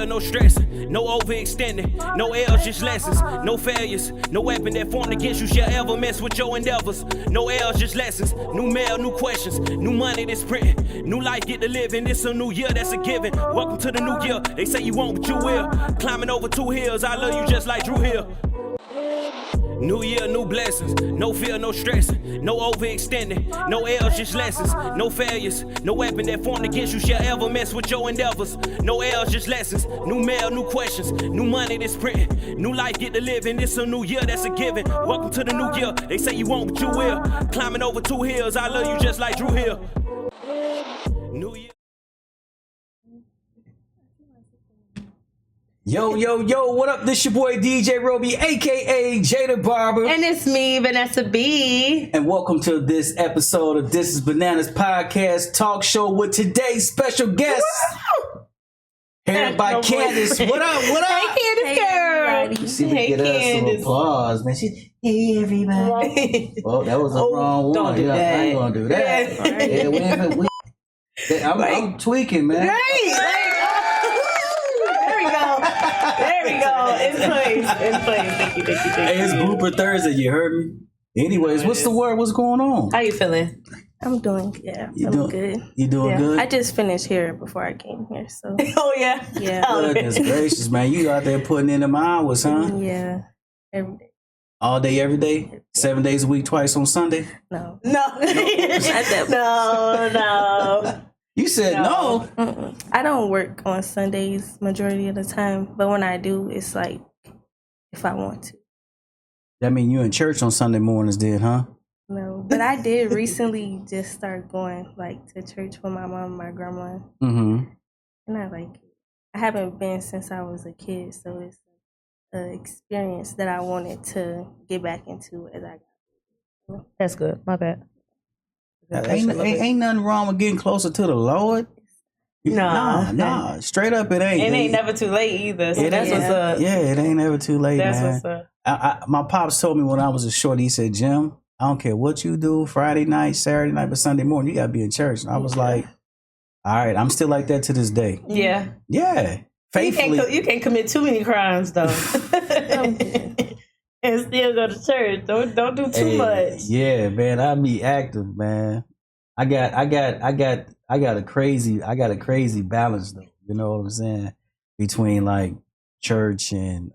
no stressing, no overextending, no L's, just lessons, no failures, no weapon that formed against you shall ever mess with your endeavors. No L's, just lessons, new mail, new questions, new money that's printing, new life get to live in. This a new year, that's a given. Welcome to the new year. They say you won't, but you will. Climbing over 2 hills, I love you just like Drew Hill. New year, new blessings, no fear, no stressing, no overextending, no L's, just lessons, no failures, no weapon that formed against you shall ever mess with your endeavors. No L's, just lessons, new mail, new questions, new money that's printing, new life get to live in. This a new year, that's a given. Welcome to the new year. They say you won't, but you will. Climbing over 2 hills, I love you just like Drew Hill. New year. Yo, what up? This your boy DJ Roby, aka Jada Barber. And it's me, Vanessa B. And welcome to this episode of This is Bnanas podcast talk show with today's special guest. Here by Candace. What up? Hey, Candace girl. You see, we get us some applause, man. Hey, everybody. Well, that was the wrong one. Don't do that. I ain't gonna do that. Yeah, I'm tweaking, man. Right. There we go. In place. Thank you. Hey, it's Blooper Thursday. You heard me? Anyways, what's the word? What's going on? How you feeling? I'm doing good. You doing good? I just finished here before I came here, so. Oh, yeah? Yeah. Goodness gracious, man. You out there putting in them hours, huh? Yeah. Every day. All day, every day? 7 days a week, twice on Sunday? No. No. You said no. I don't work on Sundays majority of the time, but when I do, it's like if I want to. That mean you in church on Sunday mornings then, huh? No, but I did recently just start going like to church with my mom and my grandma. Mm-hmm. And I like it. I haven't been since I was a kid, so it's an experience that I wanted to get back into as I got. That's good. My bad. Ain't nothing wrong with getting closer to the Lord. Nah. Straight up, it ain't. It ain't never too late either. So that's what's up. Yeah, it ain't never too late, that's man. What's up. My pops told me when I was a short, he said, Jim, I don't care what you do, Friday night, Saturday night, but Sunday morning, you got to be in church. And I was like, all right, I'm still like that to this day. Yeah. Yeah. Faithfully. You can't commit too many crimes, though. And still go to church. Don't do too much. Yeah, man, I be active, man. I got a crazy balance though. You know what I'm saying? Between like church and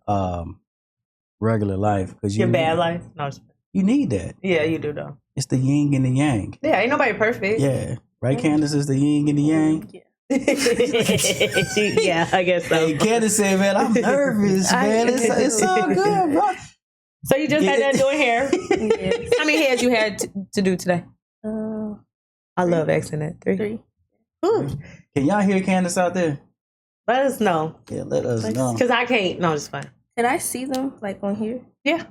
regular life, because your bad life. No, you need that. Yeah, you do though. It's the yin and the yang. Yeah, ain't nobody perfect. Yeah, right. Candace is the yin and the yang. Yeah. Yeah, I guess so. Hey, Candace said, "Man, I'm nervous, man. It's all good, bro." So you just had that doing hair? Yes. How many hairs you had to do today? I love asking that. 3. Ooh. Can y'all hear Candace out there? Let us know. Yeah, let us know. Because I can't. No, it's fine. Can I see them like on here? Yeah.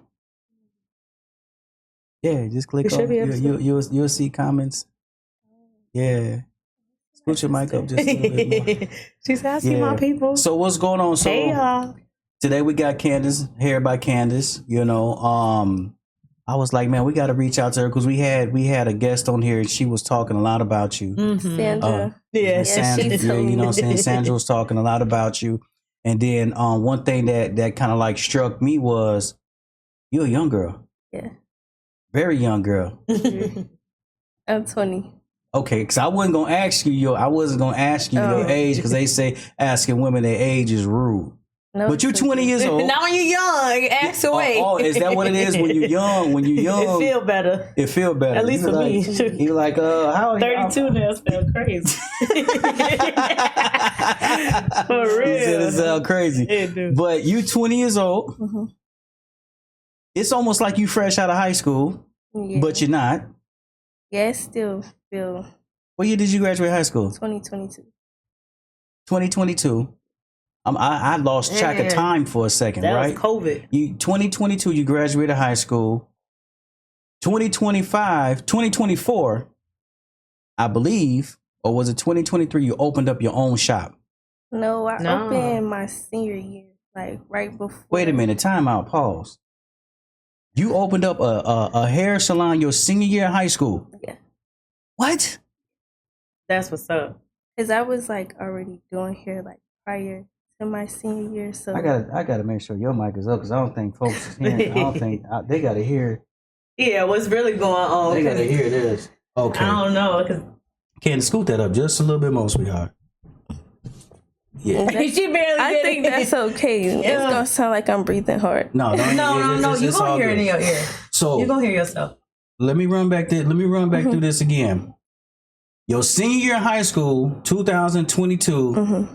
Yeah, just click on. You'll see comments. Yeah. Scoot your mic up just a little bit more. She said, I see my people. So what's going on? So hey, y'all. Today we got Candace, Hair by Candace. You know, I was like, man, we got to reach out to her because we had a guest on here and she was talking a lot about you. Mm-hmm. Sandra. Sandra, she told you know what I'm me. saying? Sandra was talking a lot about you. And then one thing that kind of like struck me was you're a young girl. Yeah. Very young girl. I'm 20. Okay, because I wasn't gonna ask you your age because they say asking women their age is rude. No, but you're 20 years old. Now when you're young, ask away. Oh, is that what it is when you're young? When you're young, it feel better. It feel better. At least for me. You're like, how 32 now sound crazy. For real. It sound crazy. It do. But you 20 years old. Mm-hmm. It's almost like you fresh out of high school, but you're not. Yeah, it's still feel. What year did you graduate high school? 2022. 2022. I lost track of time for a second, that right? Was COVID. 2022, you graduated high school. 2024, I believe, or was it 2023, you opened up your own shop? No, I opened my senior year, like right before. Wait a minute, time out, pause. You opened up a hair salon your senior year in high school? Yeah. What? That's what's up. Because I was like already doing hair like prior to my senior year. So I gotta make sure your mic is up because I don't think folks is hearing. I don't think they gotta hear. Yeah, what's really going on? They gotta hear this. Okay. I don't know, because Candace, scoot that up just a little bit more, sweetheart. Yeah. she barely I did think it. that's okay. It's gonna sound like I'm breathing hard. No, No, you're it's gonna all hear it good. in your ear. So You're gonna hear yourself. let me run back through this again. Your senior year in high school, 2022,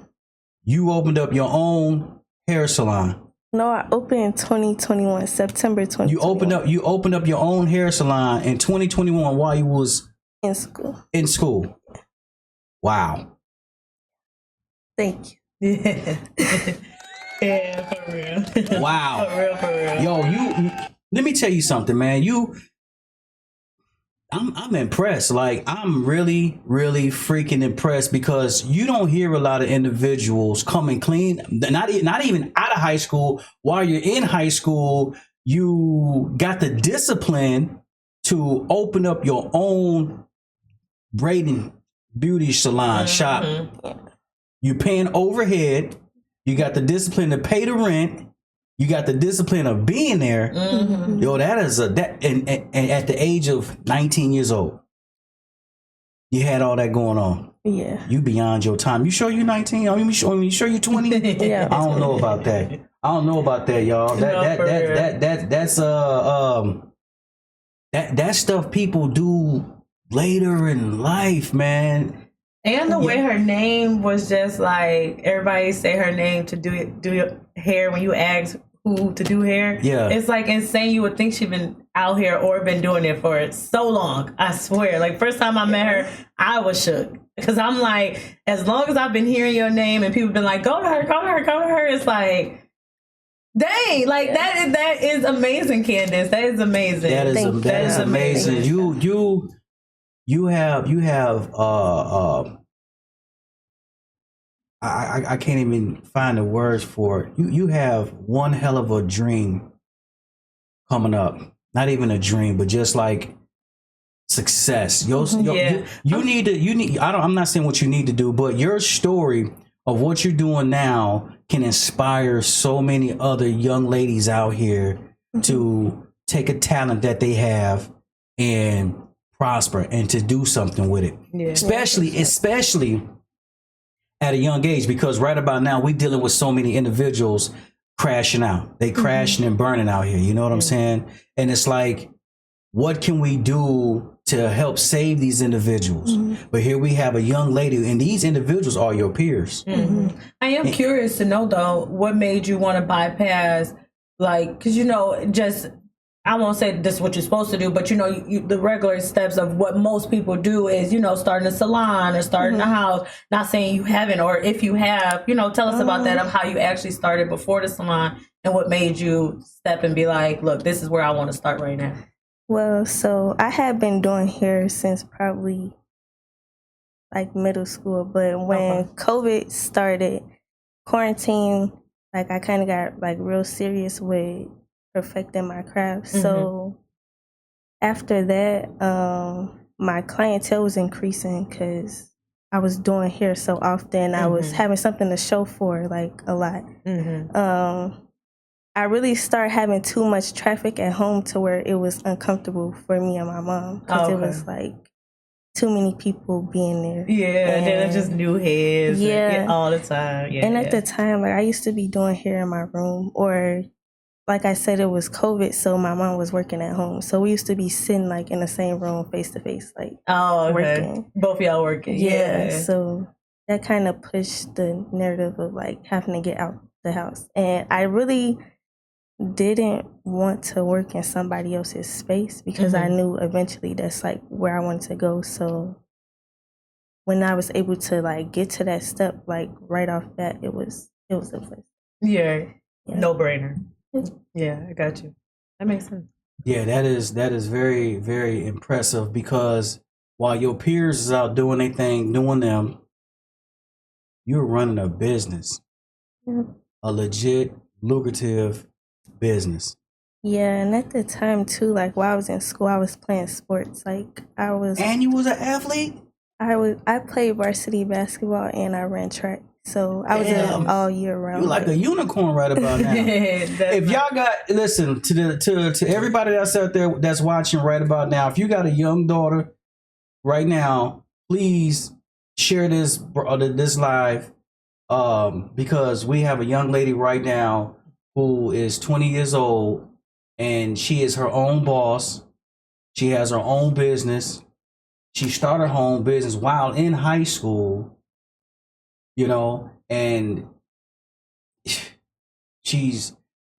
you opened up your own hair salon. No, I opened in 2021, September 2021. You opened up your own hair salon in 2021 while you was in school. in school. Wow. Thank you. Yeah. Yeah, for real. Wow. For real. Yo, you let me tell you something, man. I'm impressed. Like, I'm really, really freaking impressed because you don't hear a lot of individuals coming clean, not even out of high school. While you're in high school, you got the discipline to open up your own braiding beauty salon shop. You're paying overhead. You got the discipline to pay the rent. You got the discipline of being there. Yo, that is and at the age of 19 years old, you had all that going on. Yeah. You beyond your time. You sure you 19? I mean, you sure you 20? Yeah. I don't know about that. Y'all. That's stuff people do later in life, man. And the way her name was just like, everybody say her name to do your hair when you ask who to do hair. Yeah. It's like insane. You would think she'd been out here or been doing it for so long. I swear. Like, first time I met her, I was shook. Because I'm like, as long as I've been hearing your name and people been like, go to her. It's like, dang, like that is amazing, Candace. That is amazing. That is amazing. You have I can't even find the words for it. You have one hell of a dream coming up. Not even a dream, but just like success. You need I'm not saying what you need to do, but your story of what you're doing now can inspire so many other young ladies out here to take a talent that they have and prosper and to do something with it. Yeah. Especially at a young age, because right about now we're dealing with so many individuals crashing out. They crashing and burning out here. You know what I'm saying? And it's like, what can we do to help save these individuals? But here we have a young lady, and these individuals are your peers. I am curious to know, though, what made you want to bypass, like, because, just, I won't say this is what you're supposed to do, but, the regular steps of what most people do is, starting a salon or starting a house. Not saying you haven't, or if you have, tell us about that, of how you actually started before the salon and what made you step and be like, look, this is where I want to start right now. Well, so I had been doing hair since probably like middle school, but when COVID started, quarantine, like I kind of got like real serious with perfecting my craft. So after that, my clientele was increasing because I was doing hair so often. I was having something to show for, like, a lot. I really started having too much traffic at home to where it was uncomfortable for me and my mom because it was like too many people being there. Yeah, and then just new heads. Yeah, all the time. Yeah, and at the time, like, I used to be doing hair in my room, or like I said, it was COVID, so my mom was working at home. So we used to be sitting like in the same room, face to face, like working. Both of y'all working. Yeah, so that kind of pushed the narrative of like having to get out the house, and I really didn't want to work in somebody else's space because I knew eventually that's like where I wanted to go. So when I was able to like get to that step, like right off bat, it was the place. Yeah. No brainer. Yeah, I got you. That makes sense. Yeah, that is very, very impressive, because while your peers is out doing their thing, doing them, you're running a business, a legit, lucrative business. Yeah, and at the time too, like while I was in school, I was playing sports. Like And you was an athlete? I played varsity basketball and I ran track. So I was in all year round. You like a unicorn right about now. If y'all got listen to everybody that's out there that's watching right about now, if you got a young daughter right now, please share this live because we have a young lady right now who is 20 years old and she is her own boss. She has her own business. She started her own business while in high school. You know, and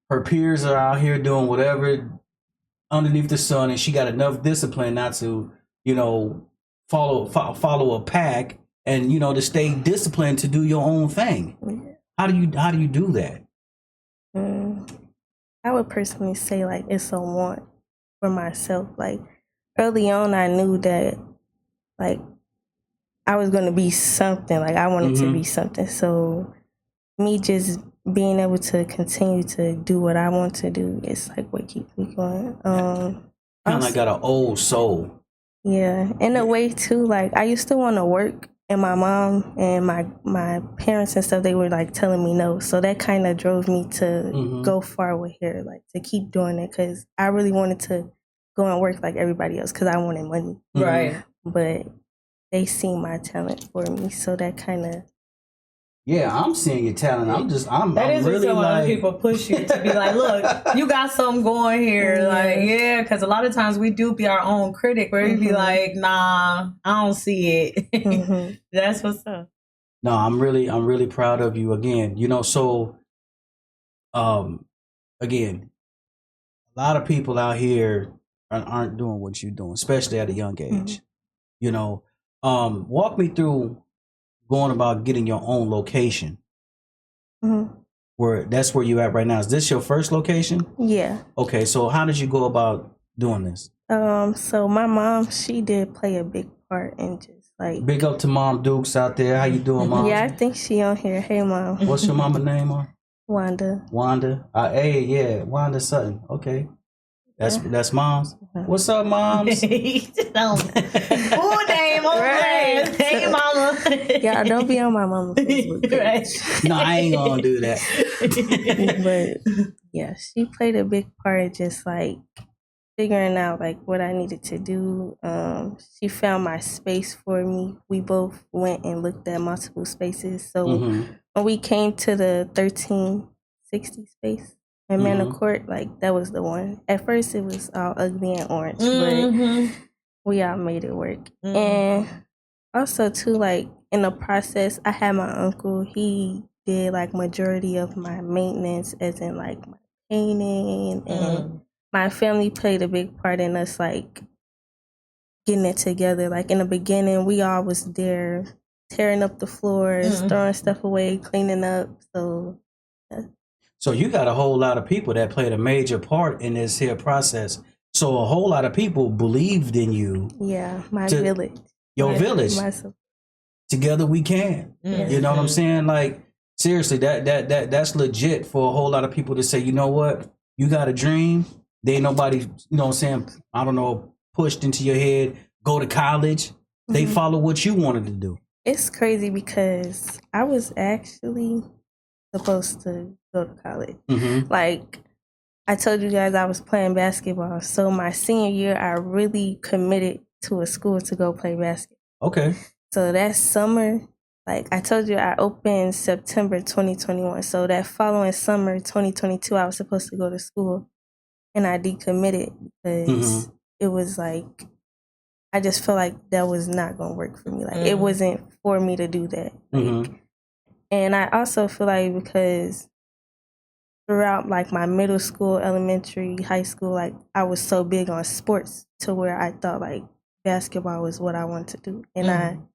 her peers are out here doing whatever underneath the sun, and she got enough discipline not to, you know, follow a pack, and you know, to stay disciplined to do your own thing. How do you do that? I would personally say like it's a want for myself. Like early on, I knew that like I was going to be something. Like I wanted to be something. So me just being able to continue to do what I want to do is like what keeps me going. Kind of like got an old soul. Yeah, in a way too. Like I used to want to work, and my mom and my parents and stuff, they were like telling me no. So that kind of drove me to go far with hair, like to keep doing it, because I really wanted to go and work like everybody else because I wanted money. Right. But they see my talent for me, so that kind of. Yeah, I'm seeing your talent. I'm really what like people push you to be like, look, you got something going here. Like, yeah, because a lot of times we do be our own critic where we be like, nah, I don't see it. That's what's up. No, I'm really proud of you again. You know, so again, a lot of people out here aren't doing what you're doing, especially at a young age. You know, walk me through going about getting your own location. Where you at right now? Is this your first location? Yeah. Okay, so how did you go about doing this? So my mom, she did play a big part in just like. Big up to Mom Dukes out there. How you doing, Mom? Yeah, I think she on here. Hey, Mom. What's your mama name on? Wanda. Hey, yeah, Wanda Sutton. Okay. That's Mom's. What's up, Moms? Full name on Right. Hey, mama. Yeah, don't be on my mama's Facebook page. Right. No, I ain't gonna do that. But yeah, she played a big part in just like figuring out like what I needed to do. She found my space for me. We both went and looked at multiple spaces. So when we came to the 1360 space in Manor Court, like that was the one. At first it was all ugly and orange, but we all made it work. And also too, like in the process, I had my uncle. He did like majority of my maintenance, as in like my painting, and my family played a big part in us like getting it together. Like in the beginning, we all was there tearing up the floors, throwing stuff away, cleaning up. So you got a whole lot of people that played a major part in this here process. So a whole lot of people believed in you. Yeah, my village. Your village. Together we can. You know what I'm saying? Like seriously, that's legit for a whole lot of people to say, you know what? You got a dream. There ain't nobody, you know what I'm saying, I don't know, pushed into your head, go to college. They follow what you wanted to do. It's crazy because I was actually supposed to go to college. Like I told you guys, I was playing basketball. So my senior year, I really committed to a school to go play basketball. Okay. So that summer, like I told you, I opened September 2021. So that following summer, 2022, I was supposed to go to school. And I decommitted because it was like, I just felt like that was not going to work for me. Like it wasn't for me to do that. Like, and I also feel like because throughout like my middle school, elementary, high school, like I was so big on sports to where I thought like basketball was what I wanted to do. And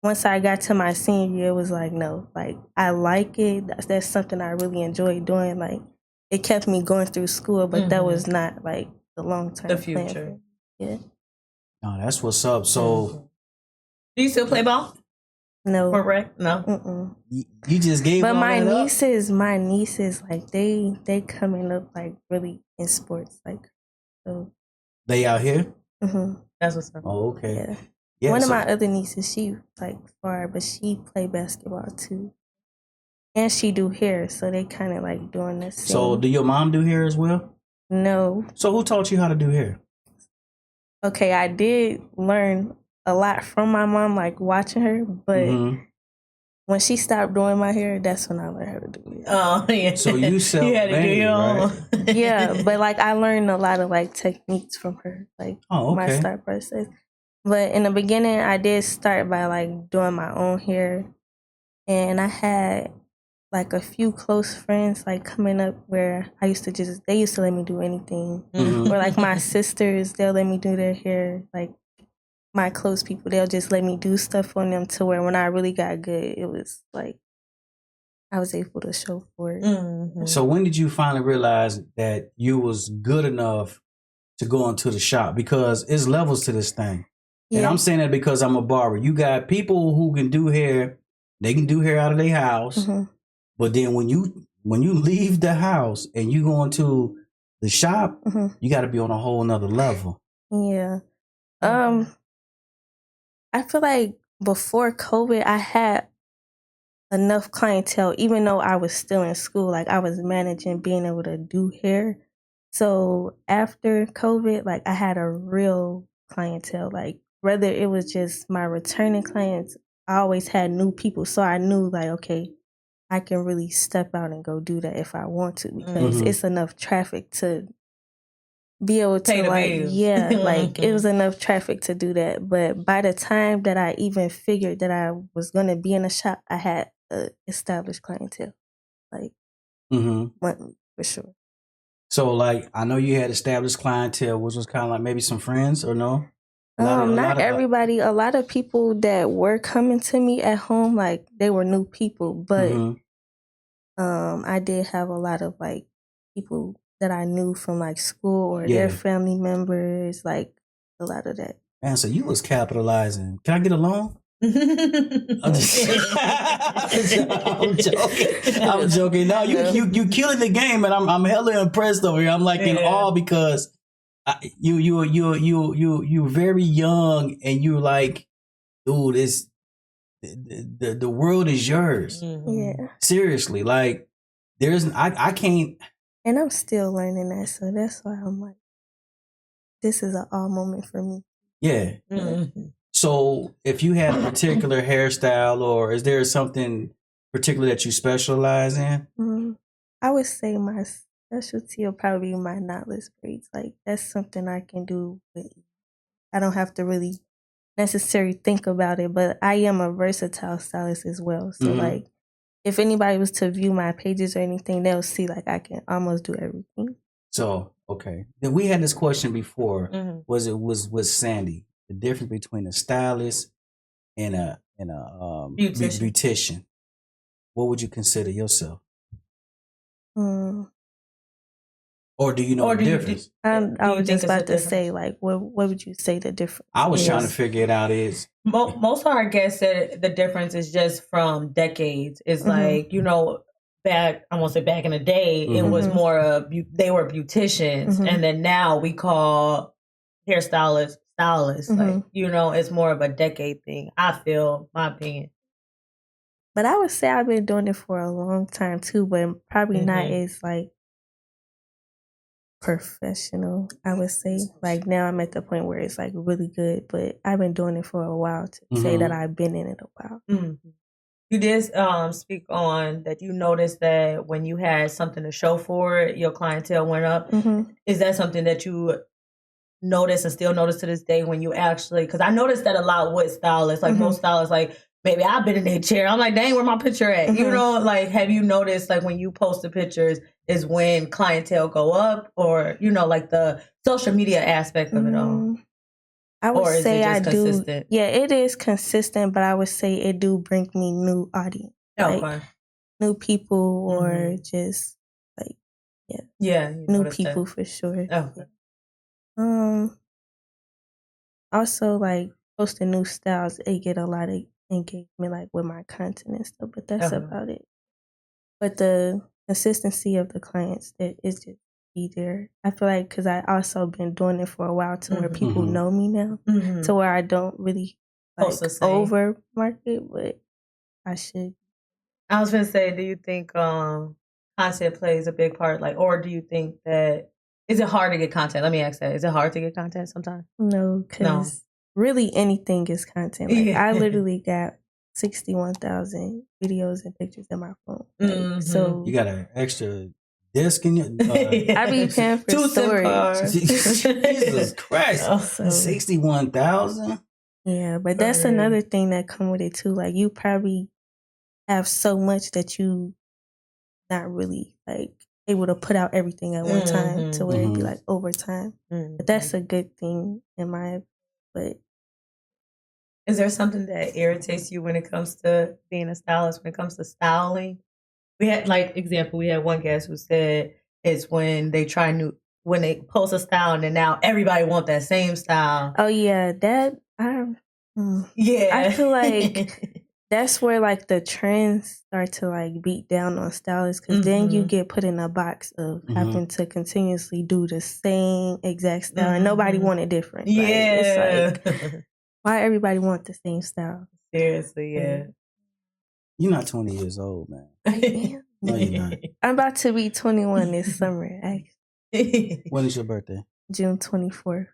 once I got to my senior year, it was like, no, like I like it. That's something I really enjoy doing. Like it kept me going through school, but that was not like the long term. The future. Yeah. No, that's what's up. So, do you still play ball? No. Correct? No. You just gave. But my nieces, like they coming up like really in sports, like so. They out here. That's what's up. Oh, okay. Yeah. Yeah, One of my other nieces, she like far, but she played basketball too. and she do hair, so they kind of like doing the same. So do your mom do hair as well? No. So who taught you how to do hair? Okay, I did learn a lot from my mom, like watching her, but when she stopped doing my hair, that's when I learned how to do it. Oh, yeah. So you self-made, right? Yeah, but like I learned a lot of like techniques from her, like my start process. But in the beginning, I did start by like doing my own hair, and I had like a few close friends like coming up where they used to let me do anything. Or like my sisters, they'll let me do their hair. Like my close people, they'll just let me do stuff on them to where when I really got good, it was like I was able to show for it. So when did you finally realize that you was good enough to go into the shop? Because it's levels to this thing. Yeah. And I'm saying that because I'm a barber. You got people who can do hair. They can do hair out of their house. But then when you leave the house and you go into the shop, you got to be on a whole nother level. Yeah. I feel like before COVID, I had enough clientele, even though I was still in school. Like I was managing being able to do hair. So after COVID, like I had a real clientele. Like whether it was just my returning clients, I always had new people. So I knew like, okay, I can really step out and go do that if I want to, because it's enough traffic to be able to like it was enough traffic to do that. But by the time that I even figured that I was going to be in a shop, I had established clientele, like monthly for sure. So like I know you had established clientele, which was kind of like maybe some friends or no? Not everybody. A lot of people that were coming to me at home, like they were new people, but I did have a lot of like people that I knew from like school or their family members, like a lot of that. Man, so you was capitalizing. Can I get a loan? I'm joking. I'm joking. No, you killing the game, and I'm hella impressed over here. I'm like in awe because you very young, and you like, dude, it's the world is yours. Yeah. Seriously, like I can't. And I'm still learning that, so that's why I'm like, this is an all moment for me. Yeah. So if you had a particular hairstyle, or is there something particular that you specialize in? I would say my specialty will probably be my knotless braids. Like that's something I can do with. I don't have to really necessarily think about it, but I am a versatile stylist as well. So like if anybody was to view my pages or anything, they'll see like I can almost do everything. So okay. Then we had this question before. Was Sandy, the difference between a stylist and a beautician? What would you consider yourself? Or do you know the difference? I was just about to say, like, what would you say the difference? I was trying to figure it out. Is most of our guests said the difference is just from decades. It's like, you know, back, I won't say back in the day, it was more of, they were beauticians. And then now we call hairstylists stylists. Like, you know, it's more of a decade thing, I feel, my opinion. But I would say I've been doing it for a long time too, but probably not as like professional, I would say. Like now I'm at the point where it's like really good, but I've been doing it for a while to say that I've been in it a while. You did speak on that you noticed that when you had something to show for it, your clientele went up. Is that something that you notice and still notice to this day when you actually, because I noticed that a lot with stylists, like most stylists, like, baby, I've been in their chair. I'm like, dang, where my picture at? You know, like, have you noticed, like, when you post the pictures is when clientele go up, or, you know, like the social media aspect of it all? I would say I do. Consistent? Yeah, it is consistent, but I would say it do bring me new audience. Like, new people or just like, new people that. For sure. Also, like, posting new styles, it get a lot of engagement, like, with my content and stuff, but that's about it. But the consistency of the clients, it is just be there. I feel like, because I also been doing it for a while to where people know me now, to where I don't really, like, over market, but I should. I was gonna say, do you think content plays a big part? Like, or do you think that is it hard to get content? Let me ask that. Is it hard to get content sometimes? No, because really anything is content. Like I literally got 61,000 videos and pictures in my phone. Like, so you got an extra disc in your. I be paying for Two SIM storage. cards. Jesus Christ, So, 61,000. Yeah, but that's another thing that come with it too. Like you probably have so much that you not really like able to put out everything at one time to where it'd be like overtime. But that's a good thing in my. But is there something that irritates you when it comes to being a stylist? When it comes to styling, we had we had one guest who said it's when they post a style and then now everybody want that same style. Oh yeah, I feel like that's where like the trends start to like beat down on stylists because then you get put in a box of having to continuously do the same exact style and nobody want it different. Yeah, like, it's like why everybody want the same style? Seriously, yeah. You're not 20 years old, man. No, you're not. I'm about to be 21 this summer. Actually. When is your birthday? June 24th.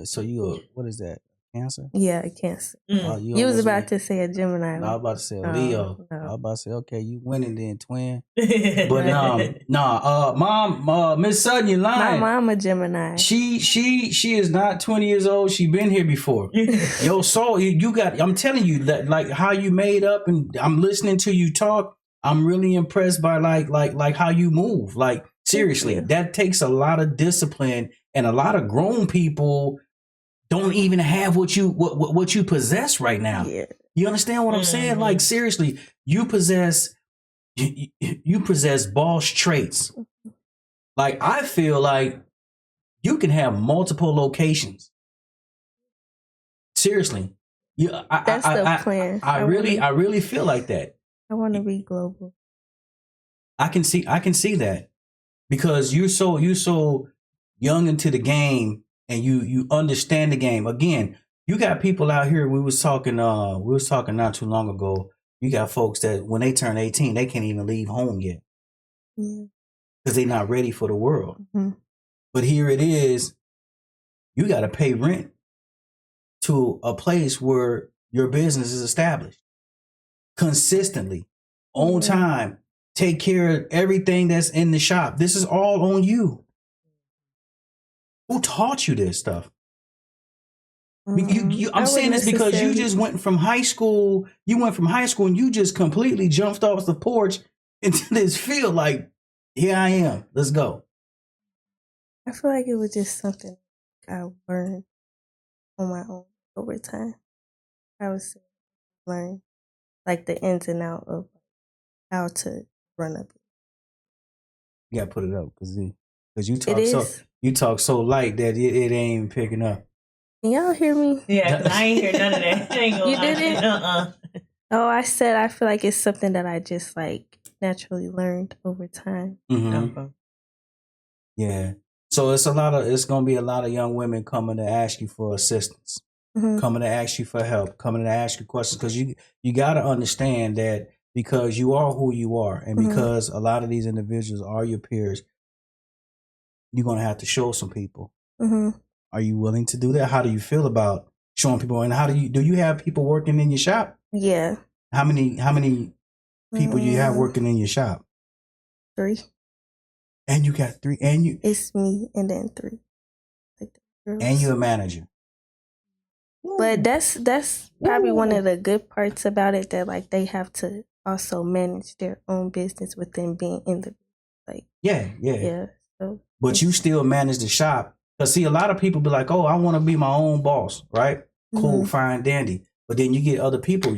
So you what is that? Cancer? Yeah, Cancer. You was about to say a Gemini. No, I was about to say a Leo. No. I was about to say, okay, you winning then, twin. But mom, Miss Sutton, you lying. My mom a Gemini. She is not 20 years old. She been here before. Yo, soul, you got. I'm telling you that like how you made up, and I'm listening to you talk. I'm really impressed by like how you move. Like seriously, that takes a lot of discipline, and a lot of grown people don't even have what you possess right now. Yeah. You understand what I'm saying? Like seriously, you possess boss traits. Like I feel like you can have multiple locations. Seriously, That's the plan. I really feel like that. I want to be global. I can see that because you're so young into the game. And you understand the game. Again, you got people out here. We was talking not too long ago. You got folks that when they turn 18, they can't even leave home yet. Because they're not ready for the world. But here it is. You got to pay rent to a place where your business is established. Consistently, on time, take care of everything that's in the shop. This is all on you. Who taught you this stuff? I'm saying this because you just went from high school. You went from high school and you just completely jumped off the porch into this field. Like, here I am. Let's go. I feel like it was just something I learned on my own over time. I was learning like the ins and outs of how to run up. You gotta put it up because you talk so light that it ain't even picking up. Can y'all hear me? Yeah, I ain't hear none of that. You didn't? Oh, I said I feel like it's something that I just like naturally learned over time. Yeah. So it's gonna be a lot of young women coming to ask you for assistance, coming to ask you for help, coming to ask you questions because you gotta understand that because you are who you are, and because a lot of these individuals are your peers. You're going to have to show some people. Are you willing to do that? How do you feel about showing people? And do you have people working in your shop? Yeah. How many people you have working in your shop? 3. And you got 3 it's me and then 3. And you're a manager. But that's probably one of the good parts about it that like they have to also manage their own business within being in the like yeah. So, but you still manage the shop. Because see, a lot of people be like, oh, I want to be my own boss, right? Cool, fine, dandy. But then you get other people,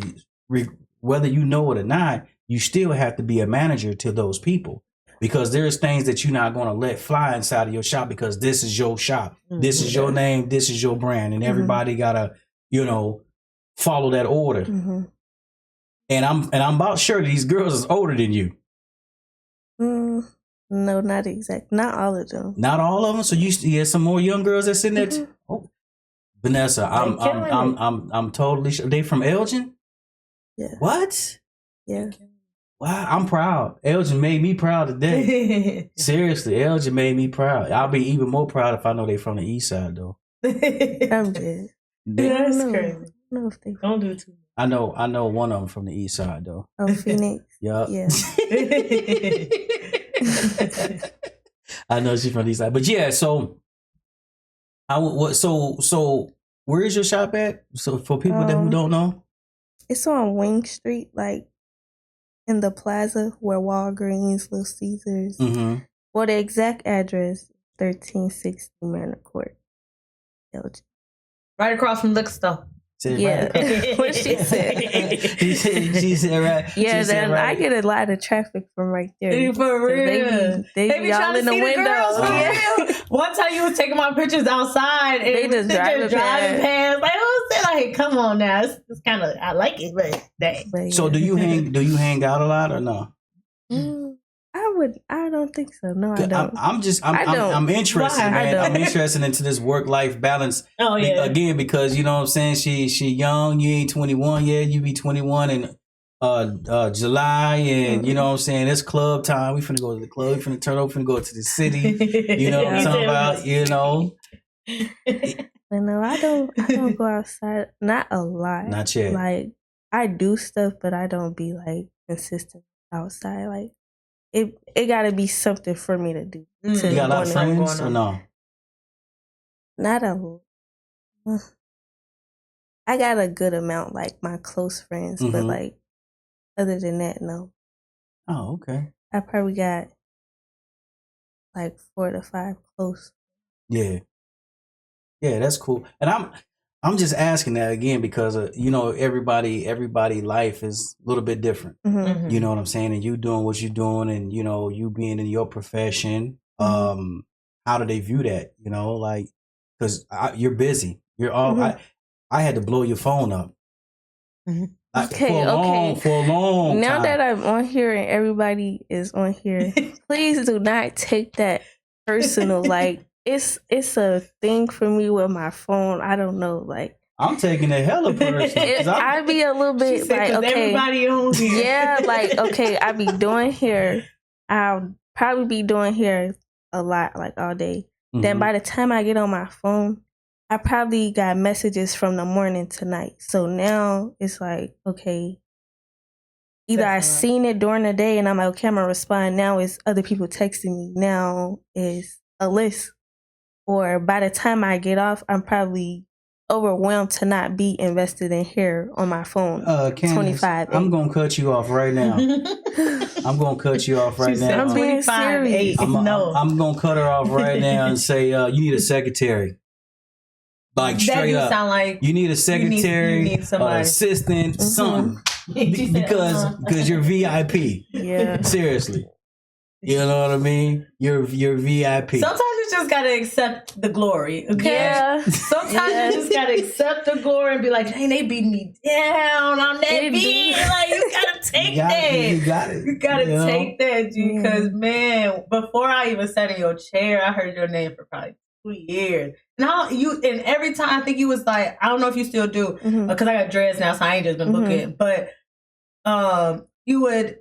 whether you know it or not, you still have to be a manager to those people. Because there's things that you're not going to let fly inside of your shop because this is your shop. This is your name. This is your brand. And everybody got to, follow that order. And I'm about sure these girls is older than you. No, not exact. Not all of them. Not all of them. So you have some more young girls that's in there. Oh, Vanessa, I'm totally sure. They from Elgin? Yeah. What? Yeah. Wow, I'm proud. Elgin made me proud today. Seriously, Elgin made me proud. I'll be even more proud if I know they from the east side though. I'm just. That's I crazy. don't know if they. Don't do too I know one of them from the east side though. Oh, Phoenix. Yup. Yeah. I know she's from the east side, but yeah. So, So where is your shop at? So for people that who don't know, It's on Wing Street, like in the plaza where Walgreens, Little Caesars. mm-hmm. Well, the exact address, 1360 Manor Court. Elgin. right across from liquor store. Yeah, right. what she said. she said right. Yeah, she said then right. I get a lot of traffic from right there. For real. They be all trying in to the see windows. girls, for Yeah. real. One time you was taking my pictures outside and They just driving past. Like, who's that? Like, come on now. It's kind of, I like it, but dang. But So yeah. do you hang out a lot or no? I don't think so. No, I don't. I'm interested, Why? man. I I'm don't. interested into this work-life balance. Oh, yeah. Again, because you know what I'm saying, she young, you ain't 21 yet, you be 21 in July, and you know what I'm saying, it's club time. We finna go to the club, we finna turn over, finna go to the city. You know what I'm talking about, you know. But no, I don't go outside. Not a lot. Not yet. Like I do stuff, but I don't be like consistent outside. Like it gotta be something for me to do. You got a lot of friends or no? Not a. I got a good amount, like my close friends, but like other than that, no. Oh, okay. I probably got like 4 to 5 close. Yeah, that's cool. And I'm just asking that again because you know everybody life is a little bit different. Mm-hmm. You know what I'm saying, and you doing what you're doing, and you know you being in your profession. How do they view that? You know, like because you're busy. You're all. I had to blow your phone up. Like, for a long now time. that I'm on here and everybody is on here, please do not take that personal. Like it's a thing for me with my phone. I don't know, like I'm taking a hella personal. I be a little bit like okay, everybody on here. Yeah, like okay, I be doing here. I'll probably be doing here a lot, like all day. Then by the time I get on my phone, I probably got messages from the morning to night. So now it's like, okay, either I seen it during the day and I'm like, okay, I'm gonna respond. Now it's other people texting me. Now it's a list. Or by the time I get off, I'm probably overwhelmed to not be invested in here on my phone. Candace, 25. I'm gonna cut you off right now. I'm gonna cut you off right now. I'm being serious. I'm gonna cut her off right now and say you need a secretary. Like straight up, sound like you need a secretary, you need somebody. Assistant, something, because you're VIP. Yeah, seriously. You know what I mean? You're VIP. Sometimes you just gotta accept the glory. Okay. Yeah. Sometimes you just gotta accept the glory and be like, "Hey, they beat me down on that beat." Like you gotta take that. You got it. You gotta take that, dude. Because man, before I even sat in your chair, I heard your name for probably 2 years. Now and every time I think you was like, I don't know if you still do, because I got dreads now, so I ain't just been looking. But you would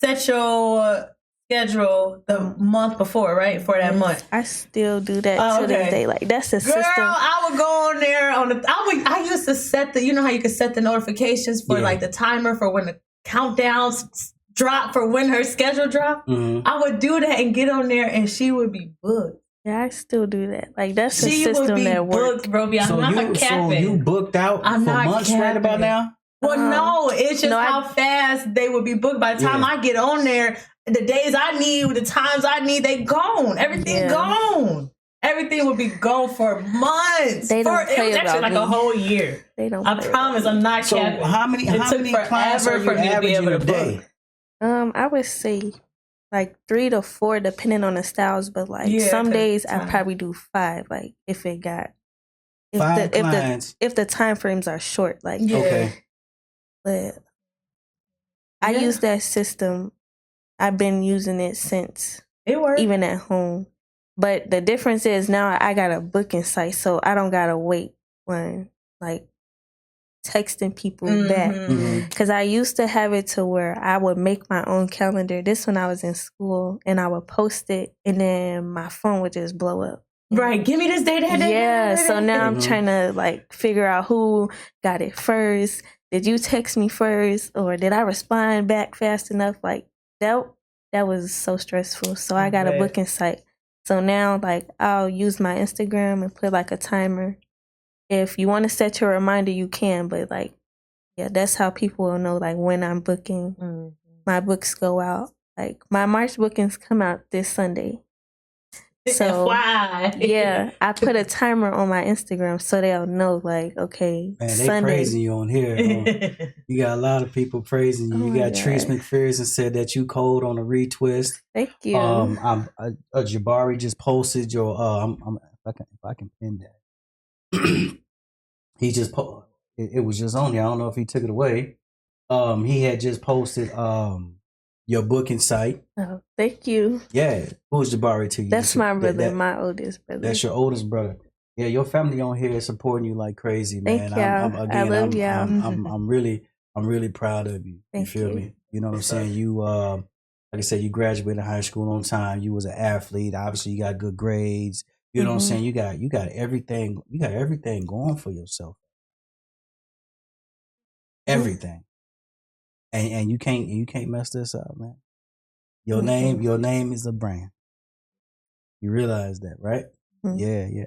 set your schedule the month before, right? For that month. I still do that to this day. Like that's the system. Girl, I would go on there I used to set you know how you could set the notifications for like the timer for when the countdowns drop for when her schedule drop. I would do that and get on there and she would be booked. Yeah, I still do that. Like that's the system that works. Bro, I'm not capping. So you booked out for months right about now? Well, no, it's just how fast they would be booked. By the time I get on there, the days I need, the times I need, they gone. Everything gone. Everything would be gone for months. They don't play it was actually like a whole year. They don't. I promise, I'm not capping. So how many clients are you averaging a day? I would say like 3 to 4, depending on the styles. But like some days I probably do 5. Like if it got if the time frames are short, like okay. But I use that system. I've been using it since it worked, even at home. But the difference is now I got a booking site, so I don't gotta wait when like texting people back. Because I used to have it to where I would make my own calendar. This when I was in school, and I would post it, and then my phone would just blow up. Right, give me this day, that day. Yeah, so now I'm trying to like figure out who got it first. Did you text me first, or did I respond back fast enough? Like that was so stressful. So I got a booking site. So now like I'll use my Instagram and put like a timer. If you want to set your reminder, you can, but like yeah, that's how people will know like when I'm booking. My books go out. Like my March bookings come out this Sunday. So yeah, I put a timer on my Instagram so they'll know like, okay, man, they Sunday. praising you on here. You got a lot of people praising you. You got Trace McPherson said that you cold on a retwist. Thank you. Jabari just posted your if I can pin that. He just it was just on here. I don't know if he took it away. He had just posted your booking site. Oh, thank you. Yeah. Who's Jabari to you? That's my brother, my oldest brother. That's your oldest brother. Yeah, your family on here is supporting you like crazy, man. Thank y'all. I love y'all. I'm really proud of you. You feel me? You know what I'm saying? You like I said, you graduated high school on time. You was an athlete. Obviously, you got good grades. You know what I'm saying? You got everything. You got everything going for yourself. Everything. And you can't mess this up, man. Your name is a brand. You realize that, right? Yeah.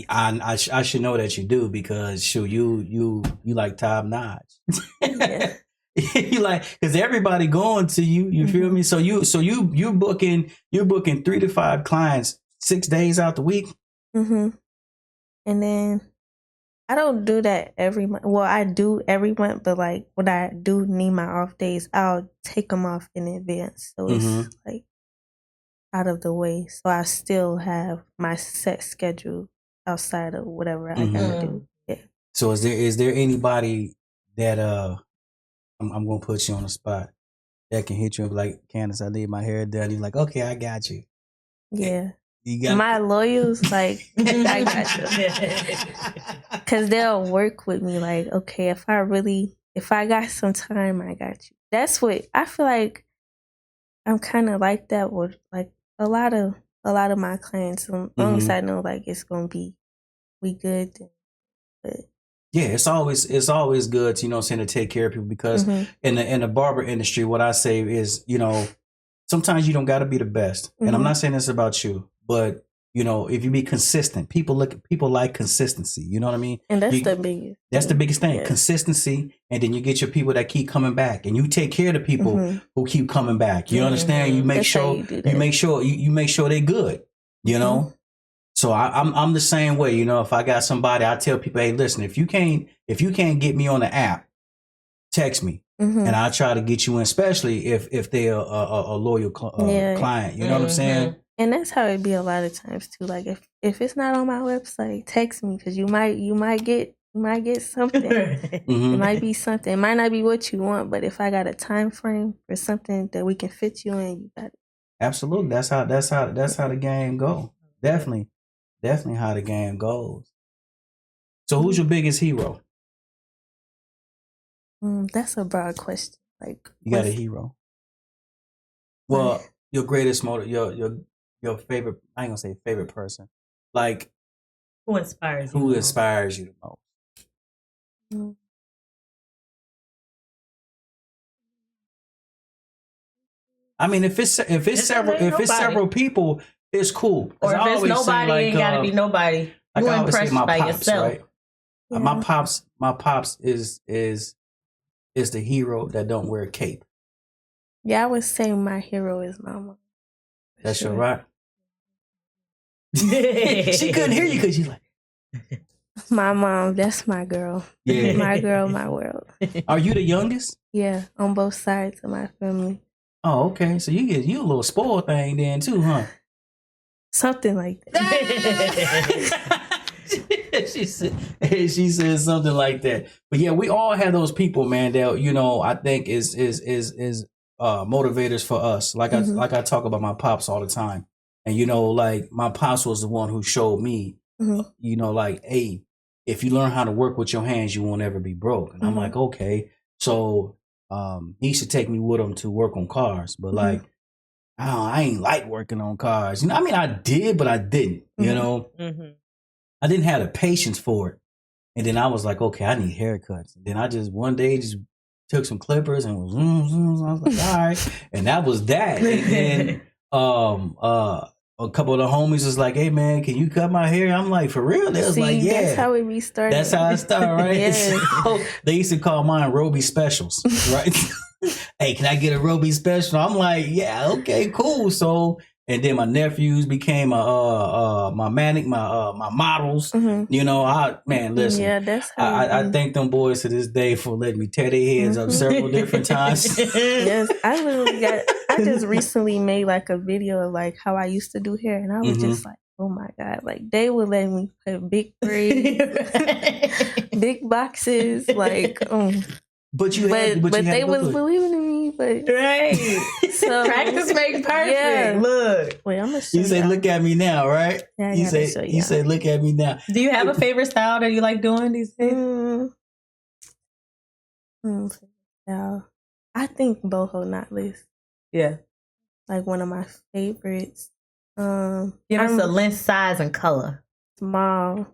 I should know that you do because shoot, you like top notch. You like because everybody going to you. You feel me? So you booking 3 to 5 clients 6 days out the week. And then I don't do that every month. Well, I do every month, but like when I do need my off days, I'll take them off in advance. So it's like out of the way. So I still have my set schedule outside of whatever I gotta do. Yeah. So is there anybody that I'm gonna put you on the spot that can hit you up like, Candace, I need my hair done. You're like, okay, I got you. Yeah. My loyals, like, I got you. Because they'll work with me, like, okay, if I got some time, I got you. That's what, I feel like I'm kind of like that with, like, a lot of my clients. As long as I know, like, it's going to be, we good. But yeah, it's always good to, you know what I'm saying, to take care of people because in the barber industry, what I say is, you know, sometimes you don't got to be the best. And I'm not saying this about you. But, you know, if you be consistent, people like consistency. You know what I mean? And that's the biggest. That's the biggest thing, consistency. And then you get your people that keep coming back, and you take care of the people who keep coming back. You understand? You make sure you make sure they're good. You know. So I'm the same way. You know, if I got somebody, I tell people, hey, listen, if you can't get me on the app, text me. And I'll try to get you in, especially if they're a loyal client. You know what I'm saying? And that's how it be a lot of times too. Like if it's not on my website, text me because you might get something. It might be something. It might not be what you want, but if I got a time frame for something that we can fit you in, you got it. Absolutely. That's how the game goes. Definitely how the game goes. So who's your biggest hero? That's a broad question. Like you got a hero. Well, your greatest your favorite, I ain't gonna say favorite person. Like who inspires you? Who inspires you the most? I mean, if it's several people, it's cool. Or if it's nobody, it ain't gotta be nobody. Like you I always say, my by pops, yourself. right? Yeah. My pops is the hero that don't wear a cape. Yeah, I would say my hero is my mom. That's your right. She couldn't hear you because you like. My mom, that's my girl. Yeah. My girl, my world. Are you the youngest? Yeah, on both sides of my family. Oh, okay. So you a little spoiled thing then too, huh? Something like that. She said something like that. But yeah, we all have those people, man, that, you know, I think is motivators for us. Like I talk about my pops all the time. And, you know, like my pops was the one who showed me, you know, like, hey, if you learn how to work with your hands, you won't ever be broke. And I'm like, okay. So he used to take me with him to work on cars. But like, I ain't like working on cars. You know, I mean, I did, but I didn't, you know. I didn't have the patience for it. And then I was like, okay, I need haircuts. And then I just one day just took some clippers and was zoom, zoom. I was like, all right. And that was that. And then a couple of the homies was like, hey man, can you cut my hair? I'm like, for real? They was like, yeah. That's how it be started. That's how it started, right? Yes. So they used to call mine Roby Specials, right? Hey, can I get a Roby Special? I'm like, yeah, okay, cool. So, and then my nephews became my models. You know, listen. Yeah, that's how I thank them boys to this day for letting me tear their heads up several different times. Yes, I just recently made like a video of like how I used to do hair, and I was just like, oh my God, like they would let me put big braids, big boxes, like, But they was believing in me, but so practice makes perfect. Yeah. Look, wait, I'm gonna show you say, y'all. look at me now, right? Yeah, I you gotta say, show you y'all. say, look at me now. do you have a favorite style that you like doing these days? Yeah, I think boho knotless, Yeah. like one of my favorites. Give us I'm a length, size, and color. small,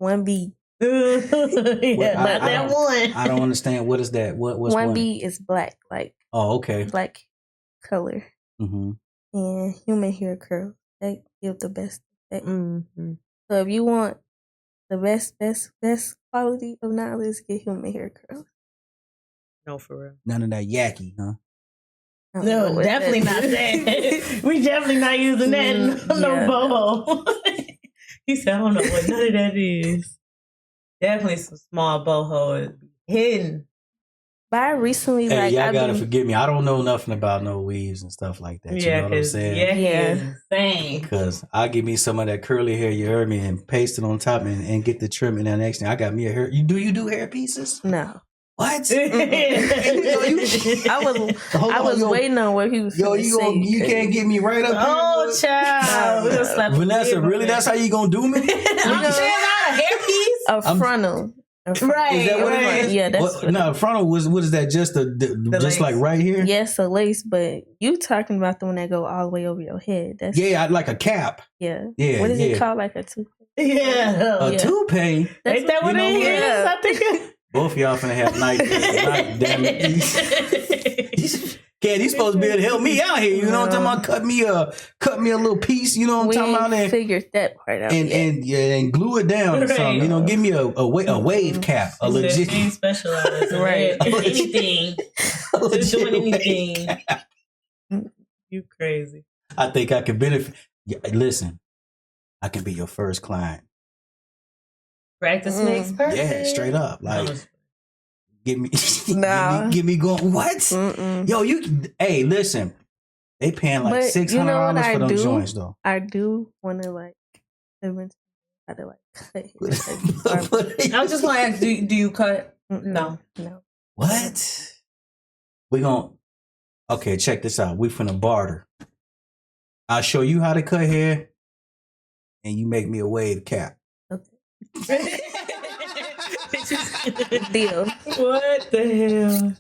1B. Yeah, Well, not that one. I don't understand. What is that? What's 1B is black, like Oh, okay. black color, Mm-hmm. and human hair curl. They give the best effect. Mm-hmm. So if you want the best quality of knotless, get human hair curls. No, for real. None of that yaki, huh? I don't know No, what definitely that not is. that. We definitely not using that. No Yeah. boho. He said, I don't know what none of that is. Definitely some small boho hidden. But I recently, Hey, like, y'all I've gotta been, forgive me. I don't know nothing about no weaves and stuff like that. You know what I'm saying? Yeah, he Yeah. is insane. Because I give me some of that curly hair, you heard me, and paste it on top and get the trim. And then next thing, I got me a hair. You do hair pieces? no. What? I was waiting on what he was Yo, gonna say. you can't get me right up here. Oh, child. We're gonna slap Vanessa, really? That's how you gonna do me? I'm saying not a hairpiece. A frontal. Right. Is that what it is? Yeah, that's what no, frontal what is that? Just just lace. like right here? Yes, a lace, but you talking about the one that go all the way over your head. That's Yeah, like a cap. yeah. Yeah, What is yeah. it called? Like a tooth? Yeah. A Yeah. toupee. Ain't that what You know it what? is? I think. Both of y'all finna have night. Damn it. Can't you supposed to be able to help me out here? You know what I'm talking about? Cut me a little piece. You know what I'm We talking about? ain't figured that part out yet. And glue it down or something. You know, give me a wave cap, a legit. She specializes in Right. anything. Just doing anything. You crazy. I think I can benefit. Yeah, listen, I can be your first client. Practice makes perfect. Yeah, straight up. Like, give me, Nah. give me going. What? Mm-mm. Yo, hey, listen. They paying like But $600 you know what for them I do? joints, though. I do want to like eventually try to like cut hair. I was just want to ask, do you cut? No. What? We gonna? Okay, check this out. We finna barter. I'll show you how to cut hair, and you make me a wave cap. Deal. What the hell?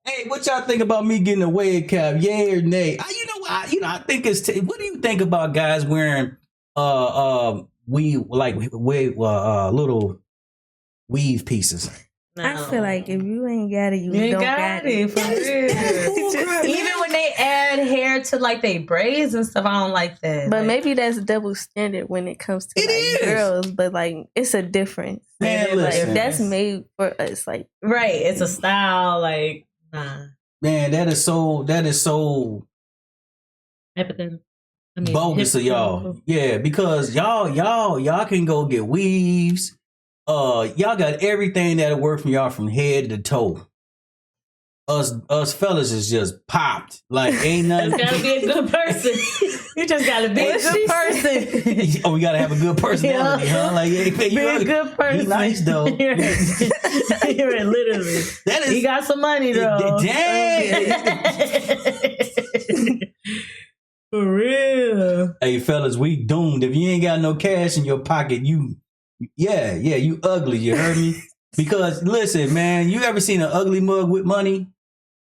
Hey, what y'all think about me getting a wave cap? Yay or nay? I think it's. What do you think about guys wearing little weave pieces? No. I feel like if you ain't got it, you You ain't don't got it. For That is real. bullcrap, Even when they add hair to like they braids and stuff, I don't like that. But Like, maybe that's double standard when it comes to It like is. girls. But like it's a difference. Man, Like listen. that's made for us. Like right, it's a style. Like, nah. Man, that is so bogus of y'all. Yeah, because y'all can go get weaves. Y'all got everything that'll work from y'all from head to toe. Us fellas is just popped. Like ain't nothing. You gotta be a good person. You just gotta be a good person. Oh, we gotta have a good personality, huh? Like, hey, man, Be a good person. You nice though. You're right, literally. That is. You got some money though. Dang. For real. Hey, fellas, we doomed. If you ain't got no cash in your pocket, you Yeah, you ugly. You heard me? Because listen, man, you ever seen an ugly mug with money?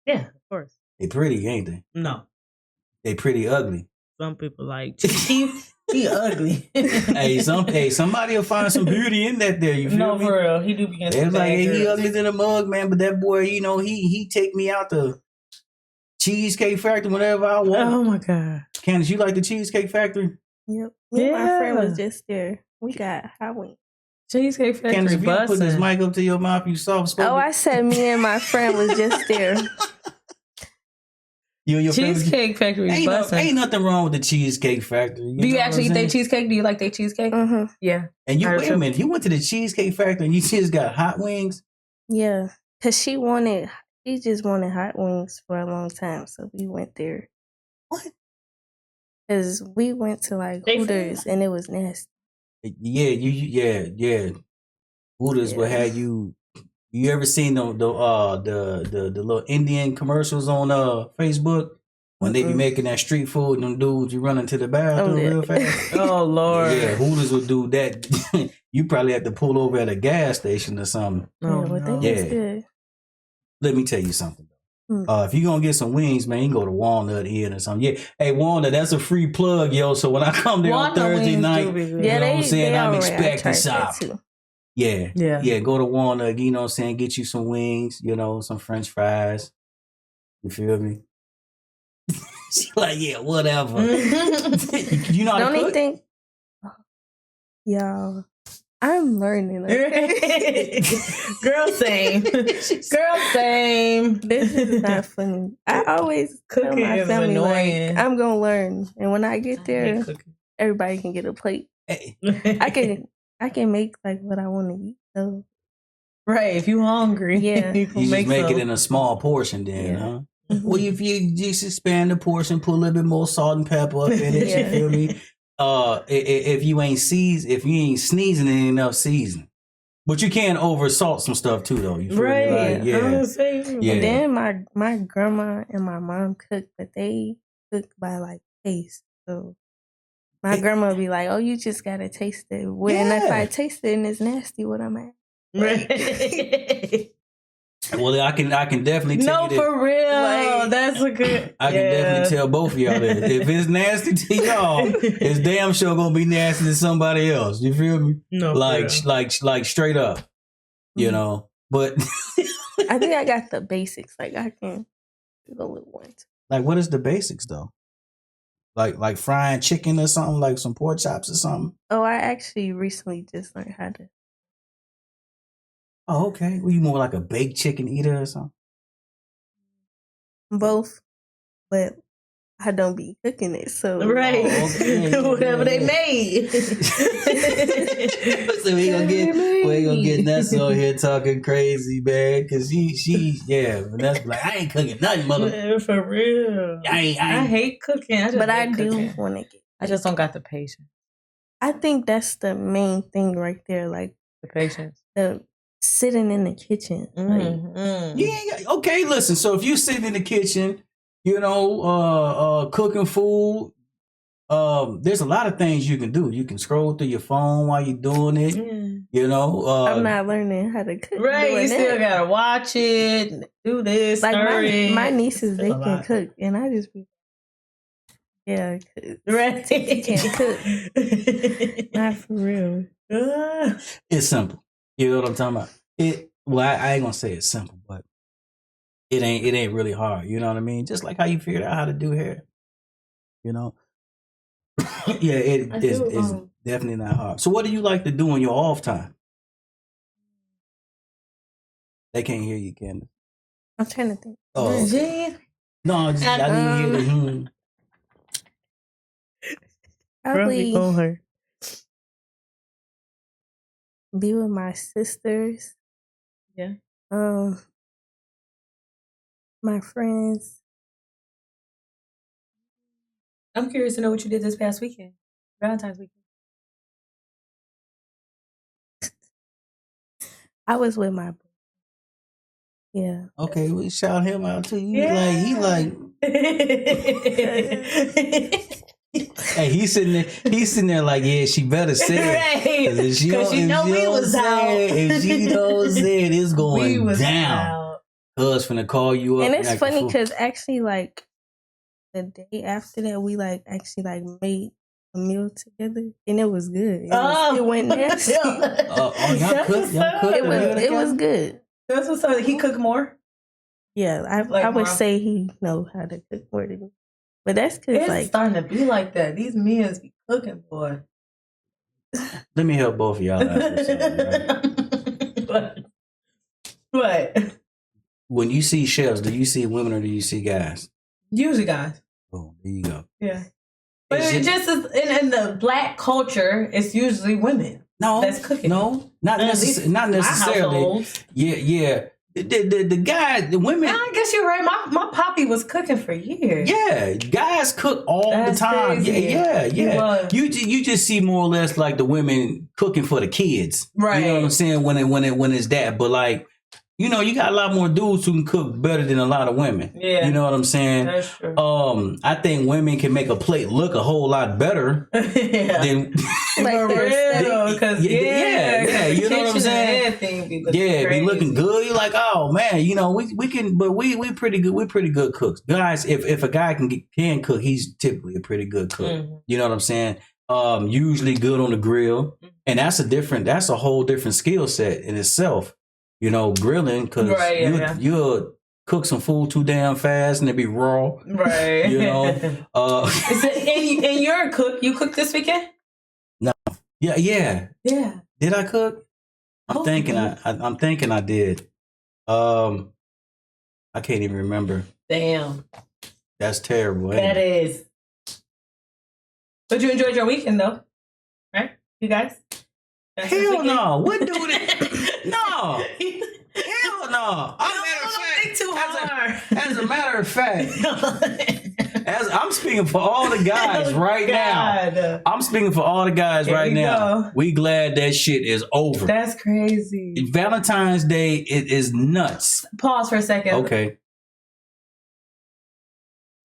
Yeah, of course. They pretty, ain't they? No. They pretty ugly. Some people like he ugly. Hey, somebody will find some beauty in that there. You feel No, me? for real. He do be getting It's some like bad he girls. ugly than a mug, man. But that boy, you know, he take me out the Cheesecake Factory whenever I want. Oh my God. Candace, you like the Cheesecake Factory? Yep. Me and my friend Yeah. was just there. We got hot wings. Cheesecake Factory Candace, if you don't put this bussin'. mic up to your mouth, you soft spoken. Oh, I said me and my friend was just there. You and your Cheesecake Factory ain't, bussin'. ain't nothing wrong with the Cheesecake Factory. Do you know actually eat what I'm their saying? cheesecake? Do you like their cheesecake? Mm-hmm. Yeah. And you I wait a do. minute, you went to the Cheesecake Factory and you just got hot wings? Yeah, because she just wanted hot wings for a long time, so we went there. What? Because we went to like They Hooters and it was nasty. Yeah, yeah. Hooters will have you. You ever seen the little Indian commercials on Facebook when they be making that street food and them dudes you run into the bathroom real fast? Oh Lord. Yeah, Hooters would do that. You probably have to pull over at a gas station or something. Oh, yeah, but no. they was Yeah. good. Let me tell you something. Hmm. If you gonna get some wings, man, you can go to Walnut Inn or something. Yeah, hey Walnut, that's a free plug, yo. So when I come there on Walnut Thursday wings night, do be good. you Yeah, know what I'm saying? I'm alright. I expecting tried that something. too. Yeah. Go to Walnut, you know what I'm saying? Get you some wings, you know, some French fries. You feel me? She's like, yeah, whatever. You know how The to only cook? thing, y'all, I'm learning. Okay? Girl, same. Girl, same. This is not funny. I always tell Cooking my is family annoying. like I'm gonna learn, and when I get I hate there, cooking. everybody can get a plate. Hey, I can make like what I want to eat. So Right, if you hungry, Yeah. you you can just make make it some. in a small portion then, Yeah. huh? Well, if you just expand the portion, put a little bit more salt and pepper up in it, Yeah. you feel me? If you ain't sneezing in enough season. But you can over salt some stuff too, though. You feel Right. me? Like, yeah. I'm saying. Yeah. And then my grandma and my mom cook, but they cook by like taste. So my grandma would be like, "Oh, you just gotta taste it." And if I Yeah. taste it and it's nasty, what I'm at? Right. Well, I can definitely tell No, you that. for real. Like- That's a good. I can definitely tell both of y'all that if it's nasty to y'all, it's damn sure gonna be nasty to somebody else. You feel me? No, Like straight up, you Mhm. know. But I think I got the basics. Like I can do the little ones. like, what is the basics though? Like frying chicken or something, like some pork chops or something. Oh, I actually recently just learned how to. Oh, okay. Well, you more like a baked chicken eater or something? Both, but I don't be cooking it. So Right. Oh, okay. Whatever they made. So we gonna get Nessa on here talking crazy, man, because Vanessa be like, I ain't cooking nothing, mother. For real. I hate cooking. but I hate do cooking. want to get. I just don't got the patience. I think that's the main thing right there. Like The patience. the sitting in the kitchen. Like, Yeah, okay, listen. So if you sit in the kitchen, you know, cooking food, there's a lot of things you can do. You can scroll through your phone while you're doing it. You know, I'm not learning how to cook. Right, doing you still that. gotta watch it, do this, Like stir it. my nieces, It's they a can lot. cook, and I just be, yeah, 'cause Right. you can't cook. Not for real. it's simple. You know what I'm talking about? I ain't gonna say it's simple, but it ain't really hard. You know what I mean? Just like how you figured out how to do hair. You know? Yeah, it's definitely not hard. So what do you like to do on your off time? They can't hear you, Candace. I'm trying to think. Oh, okay. No, I need to hear the Probably her. be with my sisters. Yeah. My friends. I'm curious to know what you did this past weekend. Valentine's weekend. I was with my. Yeah. Okay, we shout him out too. Yeah. He like Hey, he's sitting there like, yeah, she better say it. Right. Because she know we was out. If she don't say it, it's going down. Out. Cuz finna call you up. And it's funny because actually, like, the day after that, we, like, actually, like, made a meal together. And it was good. It went nasty. Y'all cooked? It was good. That's what's up. He cooked more? Yeah, I would say he know how to cook more than me. But that's because, it's like, starting to be like that. These men be cooking, boy. Let me help both of y'all out with something, right? What? When you see chefs, do you see women or do you see guys? Usually guys. Oh, there you go. Yeah. But it just is, in the Black culture, it's usually women. No, that's cooking. No, not necessarily. Yeah. The guys, the women. I guess you're right. My poppy was cooking for years. Yeah, guys cook all the time. Crazy. Yeah. You just see more or less like the women cooking for the kids, right? You know what I'm saying? When it's that, but like, you know, you got a lot more dudes who can cook better than a lot of women. Yeah, you know what I'm saying? That's true. I think women can make a plate look a whole lot better than. Because you know what I'm saying? Be looking good. You're like, oh man, you know, we can, but we pretty good. We're pretty good cooks, guys. If a guy can cook, he's typically a pretty good cook. Mm-hmm. You know what I'm saying? Usually good on the grill, and that's a whole different skill set in itself. You know, grilling, because you'll cook some food too damn fast and it be raw. Right. You know. And you're a cook. You cooked this weekend? No. Yeah. Did I cook? I'm thinking I did. I can't even remember. Damn. That's terrible. That is. But you enjoyed your weekend though, right? You guys? Hell no. What do it? No. Hell no. As a matter of fact, as I'm speaking for all the guys right now. I'm speaking for all the guys right now. We glad that shit is over. That's crazy. Valentine's Day, it is nuts. Pause for a second. Okay.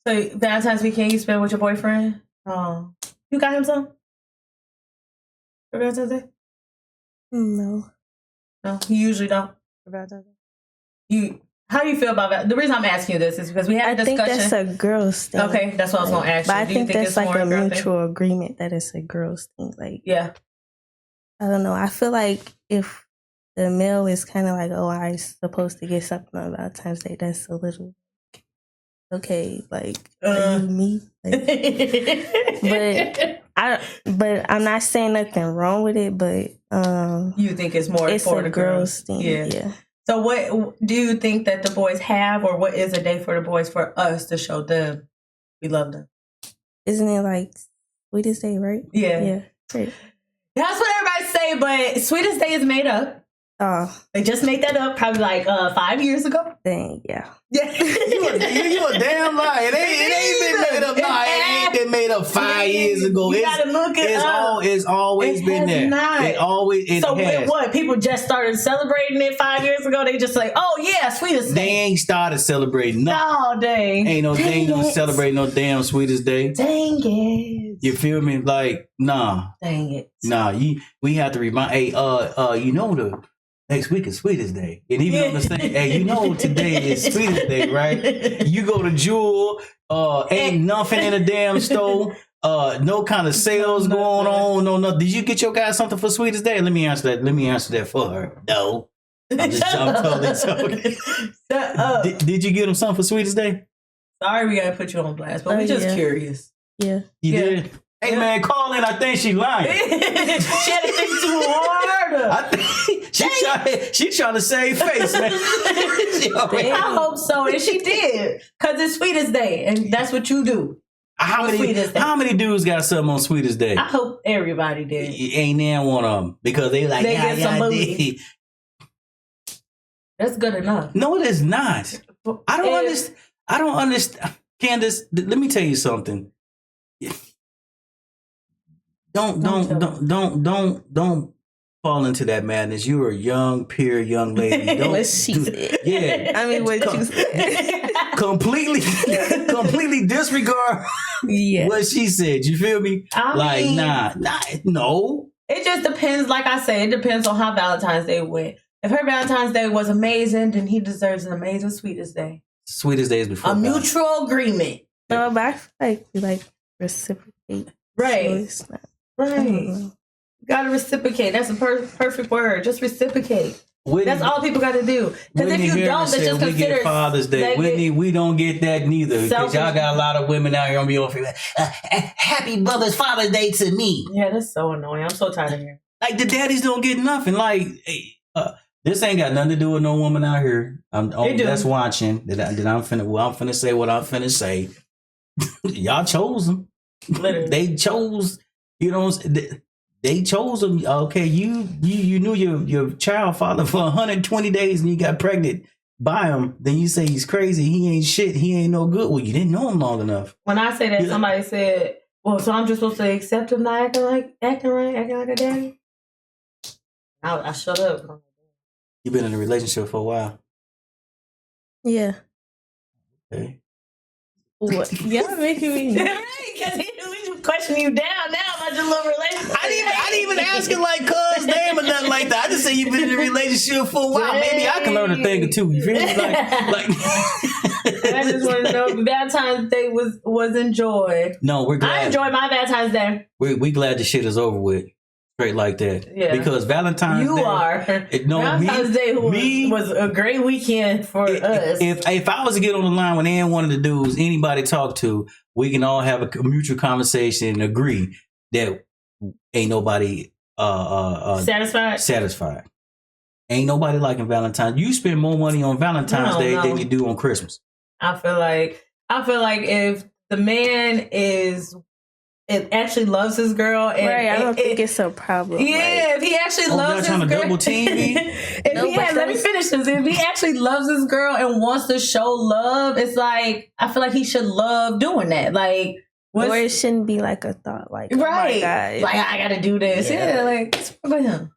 So Valentine's weekend you spent with your boyfriend? You got him some? For Valentine's Day? No. No, you usually don't. For Valentine's Day. How do you feel about that? The reason I'm asking you this is because we had a discussion. I think that's a girl's thing. Okay, that's what I was going to ask you. But I think that's like a mutual agreement that it's a girl's thing. Like, yeah. I don't know. I feel like if the male is kind of like, oh, I'm supposed to get something on Valentine's Day, that's a little okay. Like, are you me? Like, but I'm not saying nothing wrong with it. But you think it's more it's for a the girl's thing? Yeah. So what do you think that the boys have, or what is a day for the boys for us to show them we love them? Isn't it like Sweetest Day, right? Yeah. Right. That's what everybody say, but Sweetest Day is made up. Oh. They just made that up probably like 5 years ago. Dang, yeah. You a damn liar. It ain't been made up. No, it ain't been made up 5 years ago. You gotta look it up. It's always been there. Not. It has. What? People just started celebrating it 5 years ago? They just like, oh yeah, Sweetest Day. They ain't started celebrating nothing. Oh, dang. They ain't gonna celebrate no damn Sweetest Day. Dang it. You feel me? Like, nah. Dang it. Nah, we have to remind, hey, you know the next week is Sweetest Day. And even on the same, hey, you know today is Sweetest Day, right? You go to Jewel, ain't nothing in the damn store. No kind of sales going on. No, nothing. Did you get your guy something for Sweetest Day? Let me answer that for her. No. I'm totally joking. Shut up. Did you get him something for Sweetest Day? Sorry we gotta put you on blast, but we're just curious. Yeah. You did? Hey man, call in. I think she lying. She had to think too hard. I think she trying to save face, man. I hope so, and she did, cause it's Sweetest Day, and that's what you do. How many dudes got something on Sweetest Day? I hope everybody did. Ain't there one of them because they like get some did. That's good enough. No, it is not. I don't understand. Candace, let me tell you something. Don't fall into that madness. You're a young, pure young lady. Don't What she said. Yeah. I mean, what you said. completely disregard Yeah. what she said. You feel me? I mean, No. it just depends. Like I said, it depends on how Valentine's Day went. If her Valentine's Day was amazing, then he deserves an amazing Sweetest Day. Sweetest days before. A mutual agreement. No, but I feel like we like reciprocate. Right. So it's not, Right. Gotta reciprocate. That's a perfect word. Just reciprocate. Whitney, That's all people got to do. Because if you don't, that's just we considered get Father's Day. Whitney, we don't get that neither. Because Selfish. y'all got a lot of women out here on your Facebook. Happy Mother's Father's Day to me. Yeah, that's so annoying. I'm so tired of hearing. Like the daddies don't get nothing. Like this ain't got nothing to do with no woman out here. That's watching. I'm finna say what I'm finna say. Y'all chose them. Literally. They chose. You know. They chose them. Okay, you knew your child father for 120 days and you got pregnant by him. Then you say he's crazy. He ain't shit. He ain't no good. Well, you didn't know him long enough. When I say that, somebody said, "Well, so I'm just supposed to accept him not acting like a daddy." I shut up. You've been in a relationship for a while. yeah. Okay. What? Y'all making me. Because he questioning you down now about your little relationship. I didn't even ask it like cuz name or nothing like that. I just say you've been in a relationship for a while. Maybe I can learn a thing or two. You feel me? Like I just want to know if Valentine's Day was enjoyed. No, we're glad. I enjoyed my Valentine's Day. We glad the shit is over with. Straight like that. Yeah. Because Valentine's Day. You are. Valentine's Day was a great weekend for us. If I was to get on the line with any one of the dudes, anybody talk to, we can all have a mutual conversation and agree that ain't nobody satisfied. Ain't nobody liking Valentine's. You spend more money on Valentine's Day than you do on Christmas. I feel like if the man actually loves his girl, and right, I don't think it's a problem. Yeah, if he actually loves his girl, double team me. Let me finish this. If he actually loves his girl and wants to show love, it's like I feel like he should love doing that. Like, or it shouldn't be like a thought. Like, right, oh my God, like I gotta do this. Yeah, like it's for him.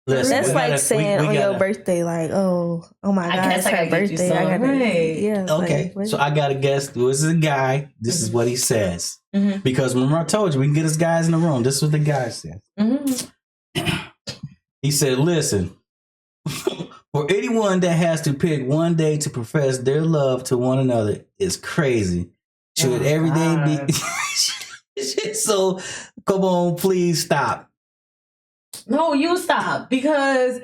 Listen, that's like saying on your birthday, like, oh my God, it's her birthday. I gotta, yeah. Okay, like, so I gotta guess. This is a guy. This is what he says. Mm-hmm. Because remember I told you we can get us guys in the room. This is what the guy said. Mm-hmm. He said, "Listen, for anyone that has to pick one day to profess their love to one another is crazy. Should every day be so? Come on, please stop." No, you stop, because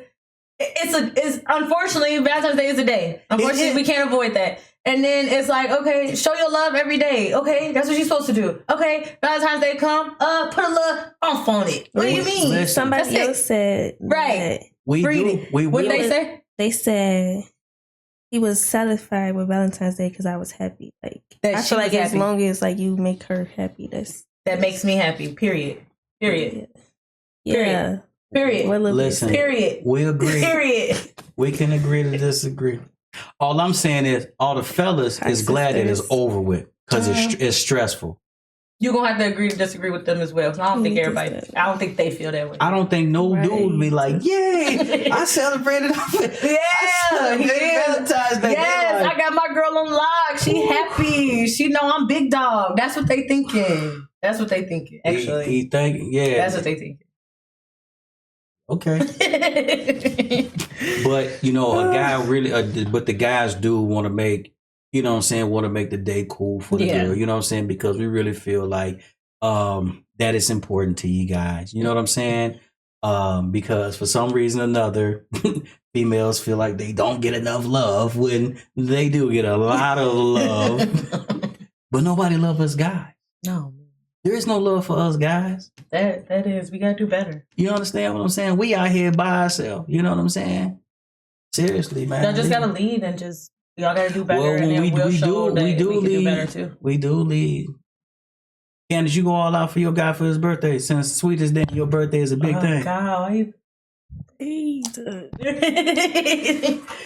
it's unfortunately Valentine's Day is a day. Unfortunately, we can't avoid that. And then it's like, okay, show your love every day. Okay, that's what you're supposed to do. Okay, Valentine's Day come, put a little oomph on it. What do you mean? Listen, somebody else said right. We do. What did they say? They said he was satisfied with Valentine's Day because I was happy. Like that I feel like as long as like you make her happy, that makes me happy. Period. Yeah. Period. Listen. Period. We agree. Period. We can agree to disagree. All I'm saying is, all the fellas is glad that it's over with because it's stressful. You're gonna have to agree to disagree with them as well. I don't think I don't think they feel that way. I don't think no dude be like, "Yay! I celebrated." Valentine's Day. Yes, I got my girl on lock. She happy. She know I'm big dog. That's what they thinking. Actually, he think, yeah. That's what they thinking. Okay. But a guy really, but the guys do want to make, want to make the day cool for the girl, you know what I'm saying? Because we really feel like that is important to you guys. You know what I'm saying? Because for some reason or another, females feel like they don't get enough love when they do get a lot of love. But nobody loves us guys. No. There is no love for us guys. That is, we gotta do better. You understand what I'm saying? We out here by ourselves. You know what I'm saying? Seriously, man. Y'all just gotta lead and y'all gotta do better. Well, and then we'll show that we can do better too. We do lead. Candace, you go all out for your guy for his birthday. Since Sweetest Day, your birthday is a big thing. God, why you...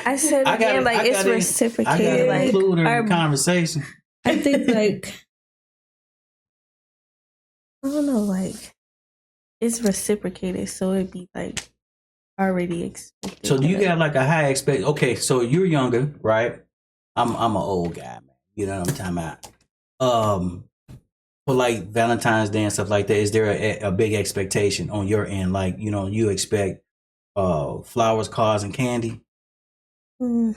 I said again, it's reciprocated. I gotta include her in the conversation. I think I don't know, it's reciprocated, so it'd be like already expected. So do you got like a high expect? Okay, so you're younger, right? I'm an old guy, man. You know what I'm talking about. For like Valentine's Day and stuff like that, is there a big expectation on your end? Like, you know, you expect flowers, cards, and candy? Mm.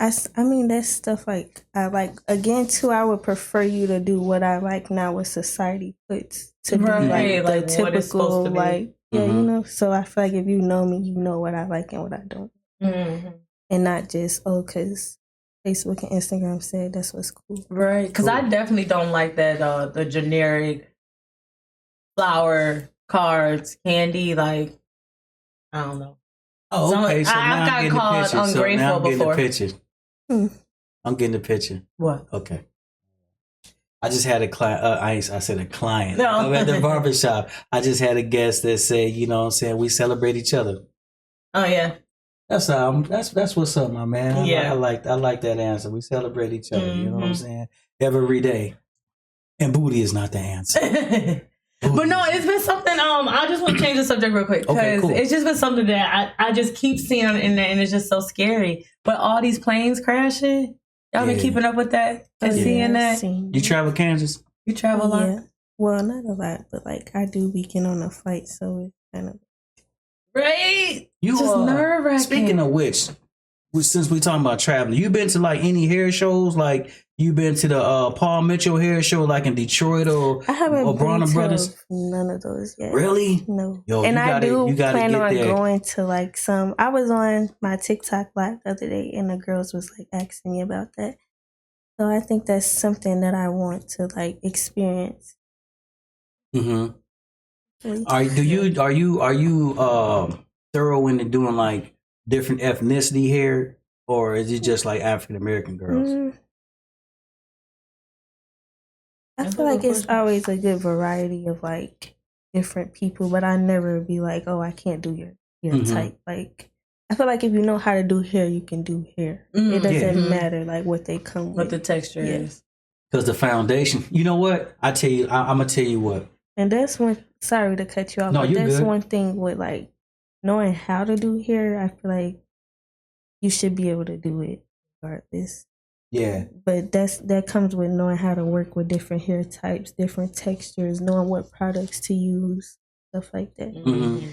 I mean, that's stuff like I like. Again, too, I would prefer you to do what I like now, what society puts to be like Like the what it's supposed typical, to be. like, yeah, you know. So I feel like if you know me, you know what I like and what I don't. And not just, because Facebook and Instagram said that's what's cool. Right. Because I definitely don't like that, the generic flower, cards, candy, like, I don't know. Oh, okay. So I've now I'm got called getting the picture. ungrateful So now I'm getting before. the picture. I'm getting the picture. What? Okay. I just had a client. I said a client. No. I'm at the barbershop. I just had a guest that said, you know what I'm saying, we celebrate each other. Oh, yeah. That's what's up, my man. Yeah. I like that answer. We celebrate each other. You know what I'm saying? Every day. And booty is not the answer. But no, it's been something. I just want to change the subject real quick because Okay, cool. it's just been something that I just keep seeing in there, and it's just so scary. But all these planes crashing, y'all been keeping up with that and seeing that. You travel Kansas? You travel a lot? Yeah. Well, not a lot, but like I do weekend on a flight, so it's kind of Right? You just nerve-wracking. Speaking of which, since we talking about traveling, you been to like any hair shows? Like you been to the Paul Mitchell hair show, like in Detroit or I haven't been Bronner to Brothers? none of those yet. Really? No. Yo, and I do you gotta plan get on there. going to like some. I was on my TikTok live the other day, and the girls was like asking me about that. So I think that's something that I want to like experience. Mm-hmm. Are you thorough into doing like different ethnicity hair, or is it just like African American girls? I feel like it's always a good variety of like different people, but I never be like, oh, I can't do your type. Like I feel like if you know how to do hair, you can do hair. It doesn't matter like what they come with. What the texture is. Because the foundation, you know what? I'm gonna tell you what. And that's one. Sorry to cut you off. No, but you're that's good. one thing with like knowing how to do hair. I feel like you should be able to do it regardless. Yeah. But that comes with knowing how to work with different hair types, different textures, knowing what products to use, stuff like that. Mm-hmm.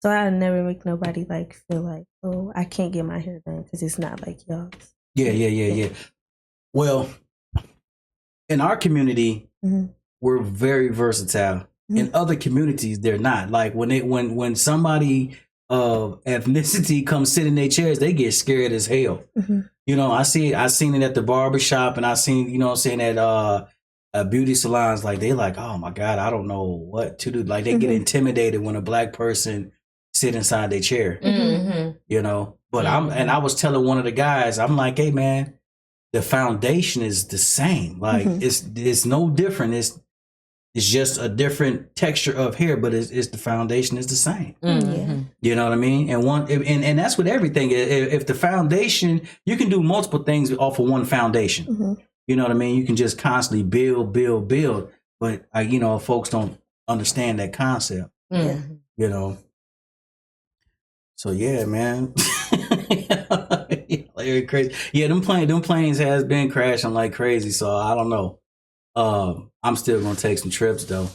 So I never make nobody like feel like, oh, I can't get my hair done because it's not like y'all's. Yeah. Well, in our community, we're very versatile. In other communities, they're not. Like when somebody of ethnicity comes sit in their chairs, they get scared as hell. You know, I seen it at the barbershop, and I seen, you know what I'm saying, at beauty salons, like they like, oh my God, I don't know what to do. Like they get intimidated when a black person sit inside their chair. You know, but I was telling one of the guys, I'm like, hey man, the foundation is the same. Like it's no different. It's just a different texture of hair, but it's the foundation is the same. You know what I mean? And that's with everything. If the foundation, you can do multiple things off of one foundation. You know what I mean? You can just constantly build. But you know, folks don't understand that concept. You know. So yeah, man. Like crazy. Yeah, them planes has been crashing like crazy. So I don't know. I'm still gonna take some trips though.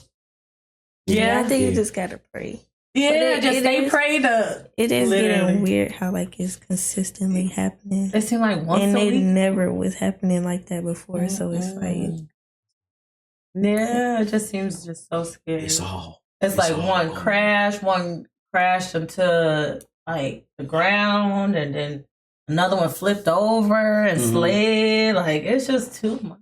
I think you just gotta pray. Yeah, just stay prayed up. It is getting weird how like it's consistently happening. It seemed like once a week. And it never was happening like that before. So it's like, yeah, it just seems just so scary. It's like one crashed into like the ground, and then another one flipped over and slid. Like it's just too much.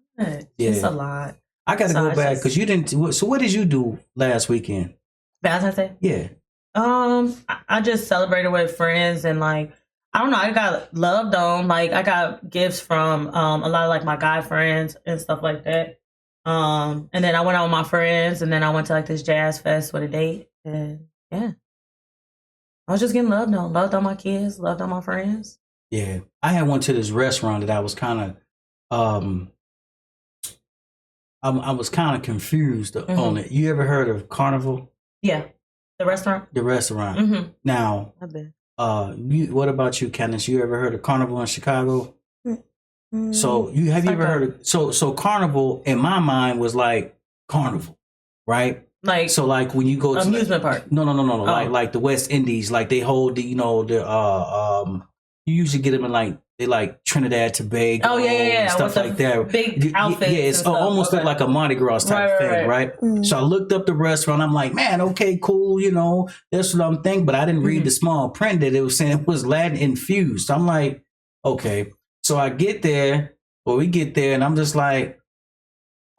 Yeah. It's a lot. I gotta go back because you didn't. So what did you do last weekend? Valentine's Day? Yeah. I just celebrated with friends, and like I don't know, I got loved on. Like I got gifts from a lot of like my guy friends and stuff like that. And then I went out with my friends, and then I went to like this jazz fest with a date, and yeah, I was just getting loved on my kids, loved on my friends. Yeah, I had went to this restaurant that I was kind of I was kind of confused on it. You ever heard of Carnival? Yeah, the restaurant. The restaurant. Mm-hmm. Now, I've been. what about you, Candace? You ever heard of Carnival in Chicago? Mm-hmm. So you ever heard of so Carnival in my mind was like Carnival, right? Like so like when you go to amusement park. No. Like the West Indies, like they hold the you usually get them in like they like Trinidad, Tobago, and stuff like that. Big outfits. Yeah, it's almost like a Mardi Gras type thing, right? Mm. So I looked up the restaurant. I'm like, man, okay, cool. That's what I'm thinking. But I didn't read the small print that it was saying it was Latin infused. So I'm like, okay. So I get there, or we get there, and I'm just like,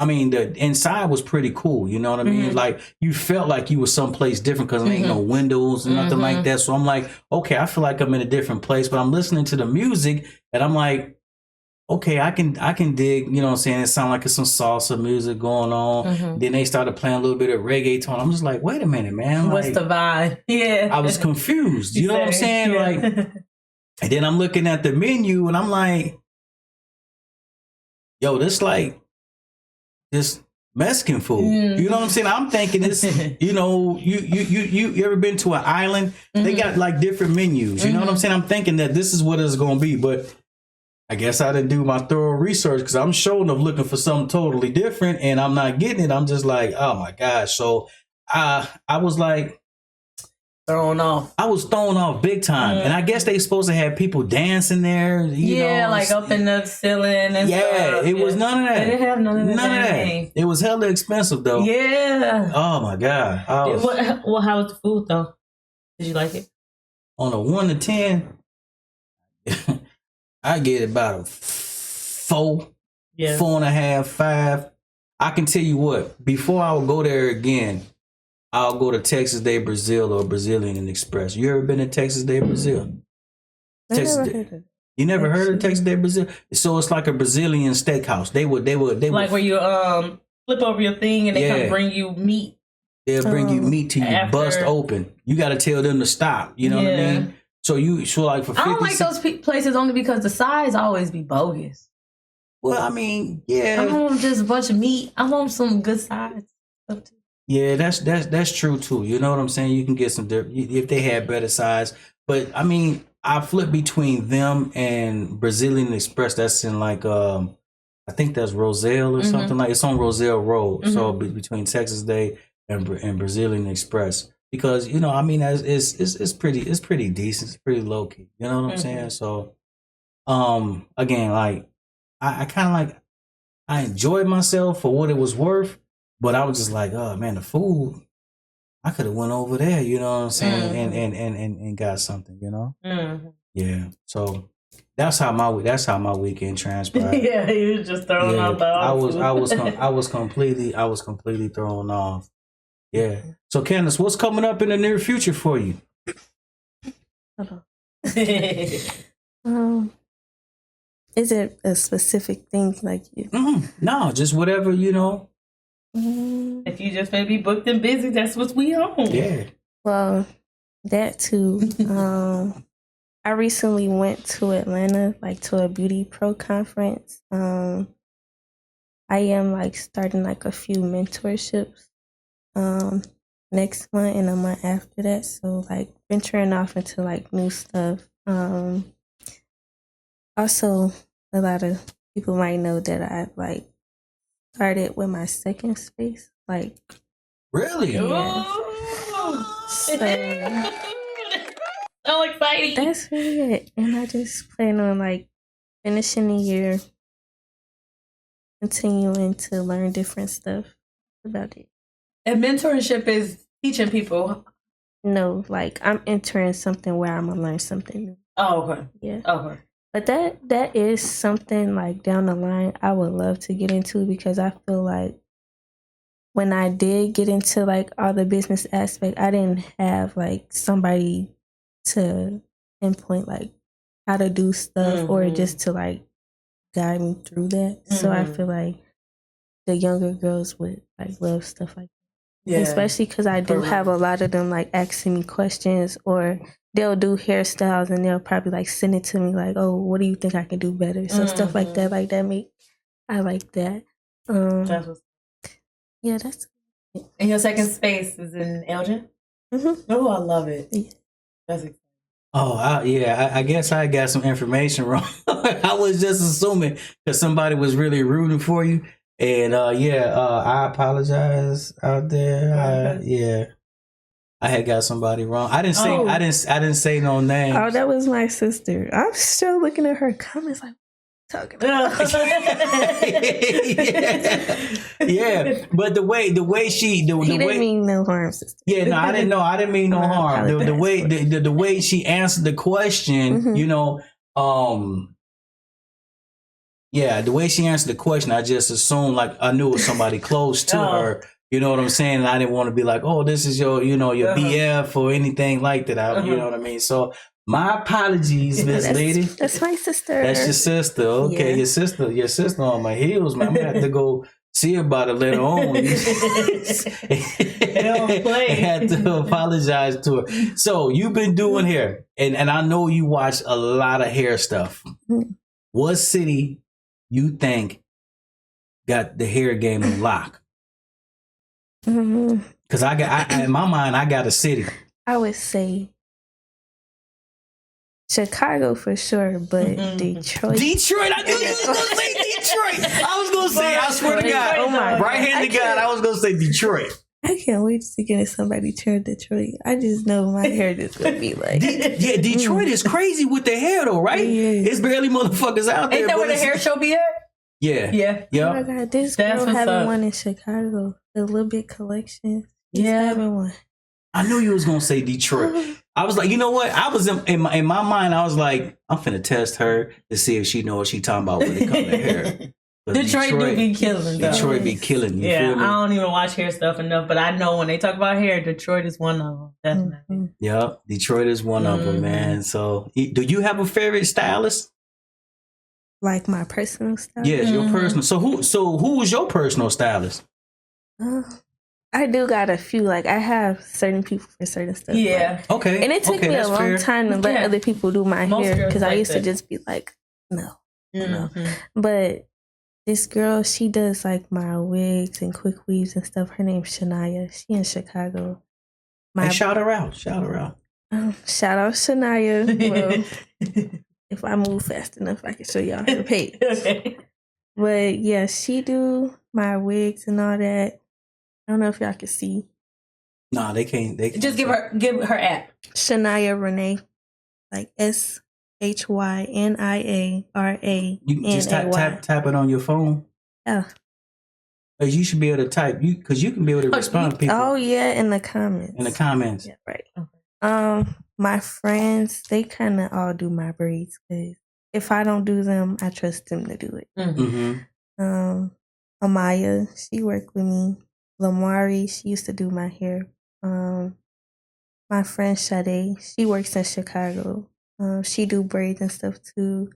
I mean, the inside was pretty cool. You know what I mean? Like you felt like you were someplace different because there ain't no windows and nothing like that. So I'm like, okay, I feel like I'm in a different place. But I'm listening to the music, and I'm like, okay, I can dig. You know what I'm saying? It sounds like it's some salsa music going on. Then they started playing a little bit of reggaeton. I'm just like, wait a minute, man. What's like, the vibe? Yeah, I was confused. You know what I'm saying? Yeah. Like, and then I'm looking at the menu, and I'm like, yo, this like. This Mexican food. You know what I'm saying? I'm thinking this, you ever been to an island? They got like different menus. You know what I'm saying? I'm thinking that this is what it's going to be, but I guess I didn't do my thorough research because I'm sure enough looking for something totally different and I'm not getting it. I'm just like, oh my gosh. So I was like, I was thrown off big time. And I guess they supposed to have people dancing there. You know, like up in the ceiling and stuff. Yeah, it was none of that. They didn't have none of that. It was hella expensive though. Yeah. Oh my God. How was the food though? Did you like it? On a 1 to 10, I get about a 4, 4.5, 5. I can tell you what, before I would go there again, I'll go to Texas Day Brazil or Brazilian Express. You ever been to Texas Day Brazil? You never heard of Texas Day Brazil? So it's like a Brazilian steakhouse. They would like where you flip over your thing and they come bring you meat. They'll bring you meat to you bust open. You got to tell them to stop. You know what I mean? So like for 50, I don't like those places only because the sides always be bogus. Well, I mean, yeah. I don't want just a bunch of meat. I want some good sides. Yeah, that's true too. You know what I'm saying? You can get some if they had better size. But I mean, I flip between them and Brazilian Express. That's in like I think that's Roselle or something like. It's on Roselle Road. So between Texas Day and Brazilian Express, because I mean, it's pretty decent. It's pretty low key. You know what I'm saying? So, again, like I kind of like I enjoyed myself for what it was worth. But I was just like, oh man, the food, I could have went over there, you know what I'm saying, and got something, Yeah. So that's how my weekend transpired. Yeah, you was just throwing out the I was completely thrown off. Yeah. So Candace, what's coming up in the near future for you? Is it a specific thing like you? No, just whatever, If you just may be booked and busy, that's what we on. Yeah. Well, that too. I recently went to Atlanta, like to a Beauty Pro conference. I am like starting like a few mentorships next month and a month after that. So like venturing off into like new stuff. Also, a lot of people might know that I like started with my second space. Like, really? Yeah. So exciting. That's really it. And I just plan on like finishing the year, continuing to learn different stuff about it. And mentorship is teaching people. No, like I'm entering something where I'm gonna learn something new. Oh, okay. Yeah. Okay. But that is something like down the line I would love to get into, because I feel like when I did get into like all the business aspect, I didn't have like somebody to pinpoint like how to do stuff or just to like guide me through that. So I feel like the younger girls would like love stuff like that. Yeah. Especially because I do have a lot of them like asking me questions, or they'll do hairstyles and they'll probably like send it to me like, oh, what do you think I can do better? So stuff like that I like that. That's what's Yeah, that's. And your second space is in Elgin? Mm-hmm. Oh, I love it. Yeah. That's exciting. Oh, I guess I got some information wrong. I was just assuming because somebody was really rooting for you, and I apologize out there. I had got somebody wrong. I didn't say Oh. I didn't say no name. Oh, that was my sister. I'm still looking at her comments like, talking about. yeah, but the way she He didn't mean no harm, sister. Yeah, no, I didn't know. I didn't mean no harm. The way the way she answered the question, Mhm. you know, the way she answered the question, I just assumed like I knew it was somebody close to her. You know what I'm saying? And I didn't want to be like, oh, this is your, your BF or anything like that. You know what I mean? So my apologies, Miss Lady. That's my sister. That's your sister. Okay, Yeah. your sister on my heels, man. I'm gonna have to go see about it later on. Don't play. I had to apologize to her. So you've been doing hair, and I know you watch a lot of hair stuff. Mhm. What city you think got the hair game on lock? Mhm. Because in my mind, I got a city. I would say Chicago for sure, but Detroit. Detroit. I knew you was gonna say Detroit. I was gonna say. I swear to God. Oh my God. Right-handed God. I was gonna say Detroit. I can't wait to get in somebody turn Detroit. I just know my hair just gonna be like. Detroit is crazy with the hair though, right? Yeah. It's barely motherfuckers out there. Ain't that where the hair show be at? Yeah. Yeah. Oh my God, this That's girl what's having up. one in Chicago. The Little Bit Collection. She's Yeah. having one. I knew you was gonna say Detroit. I was like, you know what? I was in my mind. I was like, I'm finna test her to see if she know what she talking about when it comes to hair. 'Cause Detroit do be killing, though. Detroit be killing. You Yeah, feel me? I don't even watch hair stuff enough, but I know when they talk about hair, Detroit is one of them. Definitely. Mhm. Yep, Detroit is one of them, man. So, do you have a favorite stylist? Like my personal style. Yes, your personal. So who was your personal stylist? I do got a few. Like I have certain people for certain stuff. Yeah. like- Okay, and it took okay, me a that's long fair. time to let Yeah. other people do my Most hair girls because I like used to that. just be like, no. Mhm. But this girl, she does like my wigs and quick weaves and stuff. Her name's Shania. She in Chicago. Hey, shout her out. Shout her out. Shout out Shania. Well, if I move fast enough, I can show y'all her page. Okay. But yeah, she do my wigs and all that. I don't know if y'all can see. Nah, they can't. They can't Just give her app. Shania Renee, like SHYNIARA. You can just tap it on your phone. Yeah. You should be able to type because you can be able to respond to people Oh yeah, in the comments. in the comments. Yeah, right. My friends, they kind of all do my braids because if I don't do them, I trust them to do it. Mm-hmm. Amaya, she worked with me. Lamari, she used to do my hair. My friend Sade, she works in Chicago. She do braids and stuff too.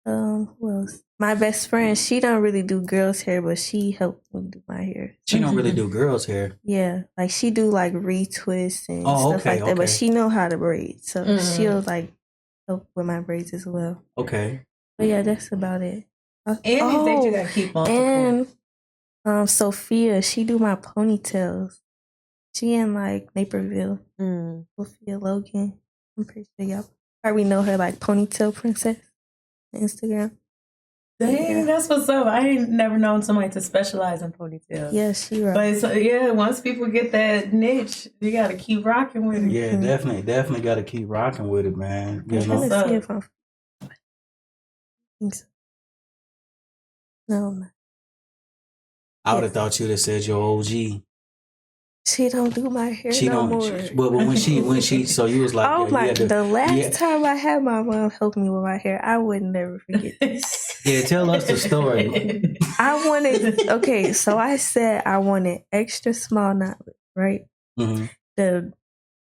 Who else? My best friend, she don't really do girls' hair, but she helped me do my hair. She don't really do girls' hair. Yeah, like she do like retwists and Oh, stuff okay, like that, but okay. she know how to braid, so she'll like help with my braids as well. Okay. But yeah, that's about it. And you think you gotta keep on. And Sophia, she do my ponytails. She in like Naperville. Sophia Logan. I'm pretty sure y'all probably know her like Ponytail Princess on Instagram. Dang, that's what's up. I ain't never known somebody to specialize in ponytails. Yeah, she right. But so, yeah, once people get that niche, you gotta keep rocking with it. Yeah, definitely got to keep rocking with it, man. You I'm know? trying to see if I'm. I think so. No, I would have thought you'd have said your OG. she don't do my hair She no don't. more. But when she, so you was like, Oh yeah, my! you had to- The last yeah. time I had my mom help me with my hair, I would never forget this. Yeah, tell us the story. I wanted okay, so I said I wanted extra small knotless, right? Mm-hmm.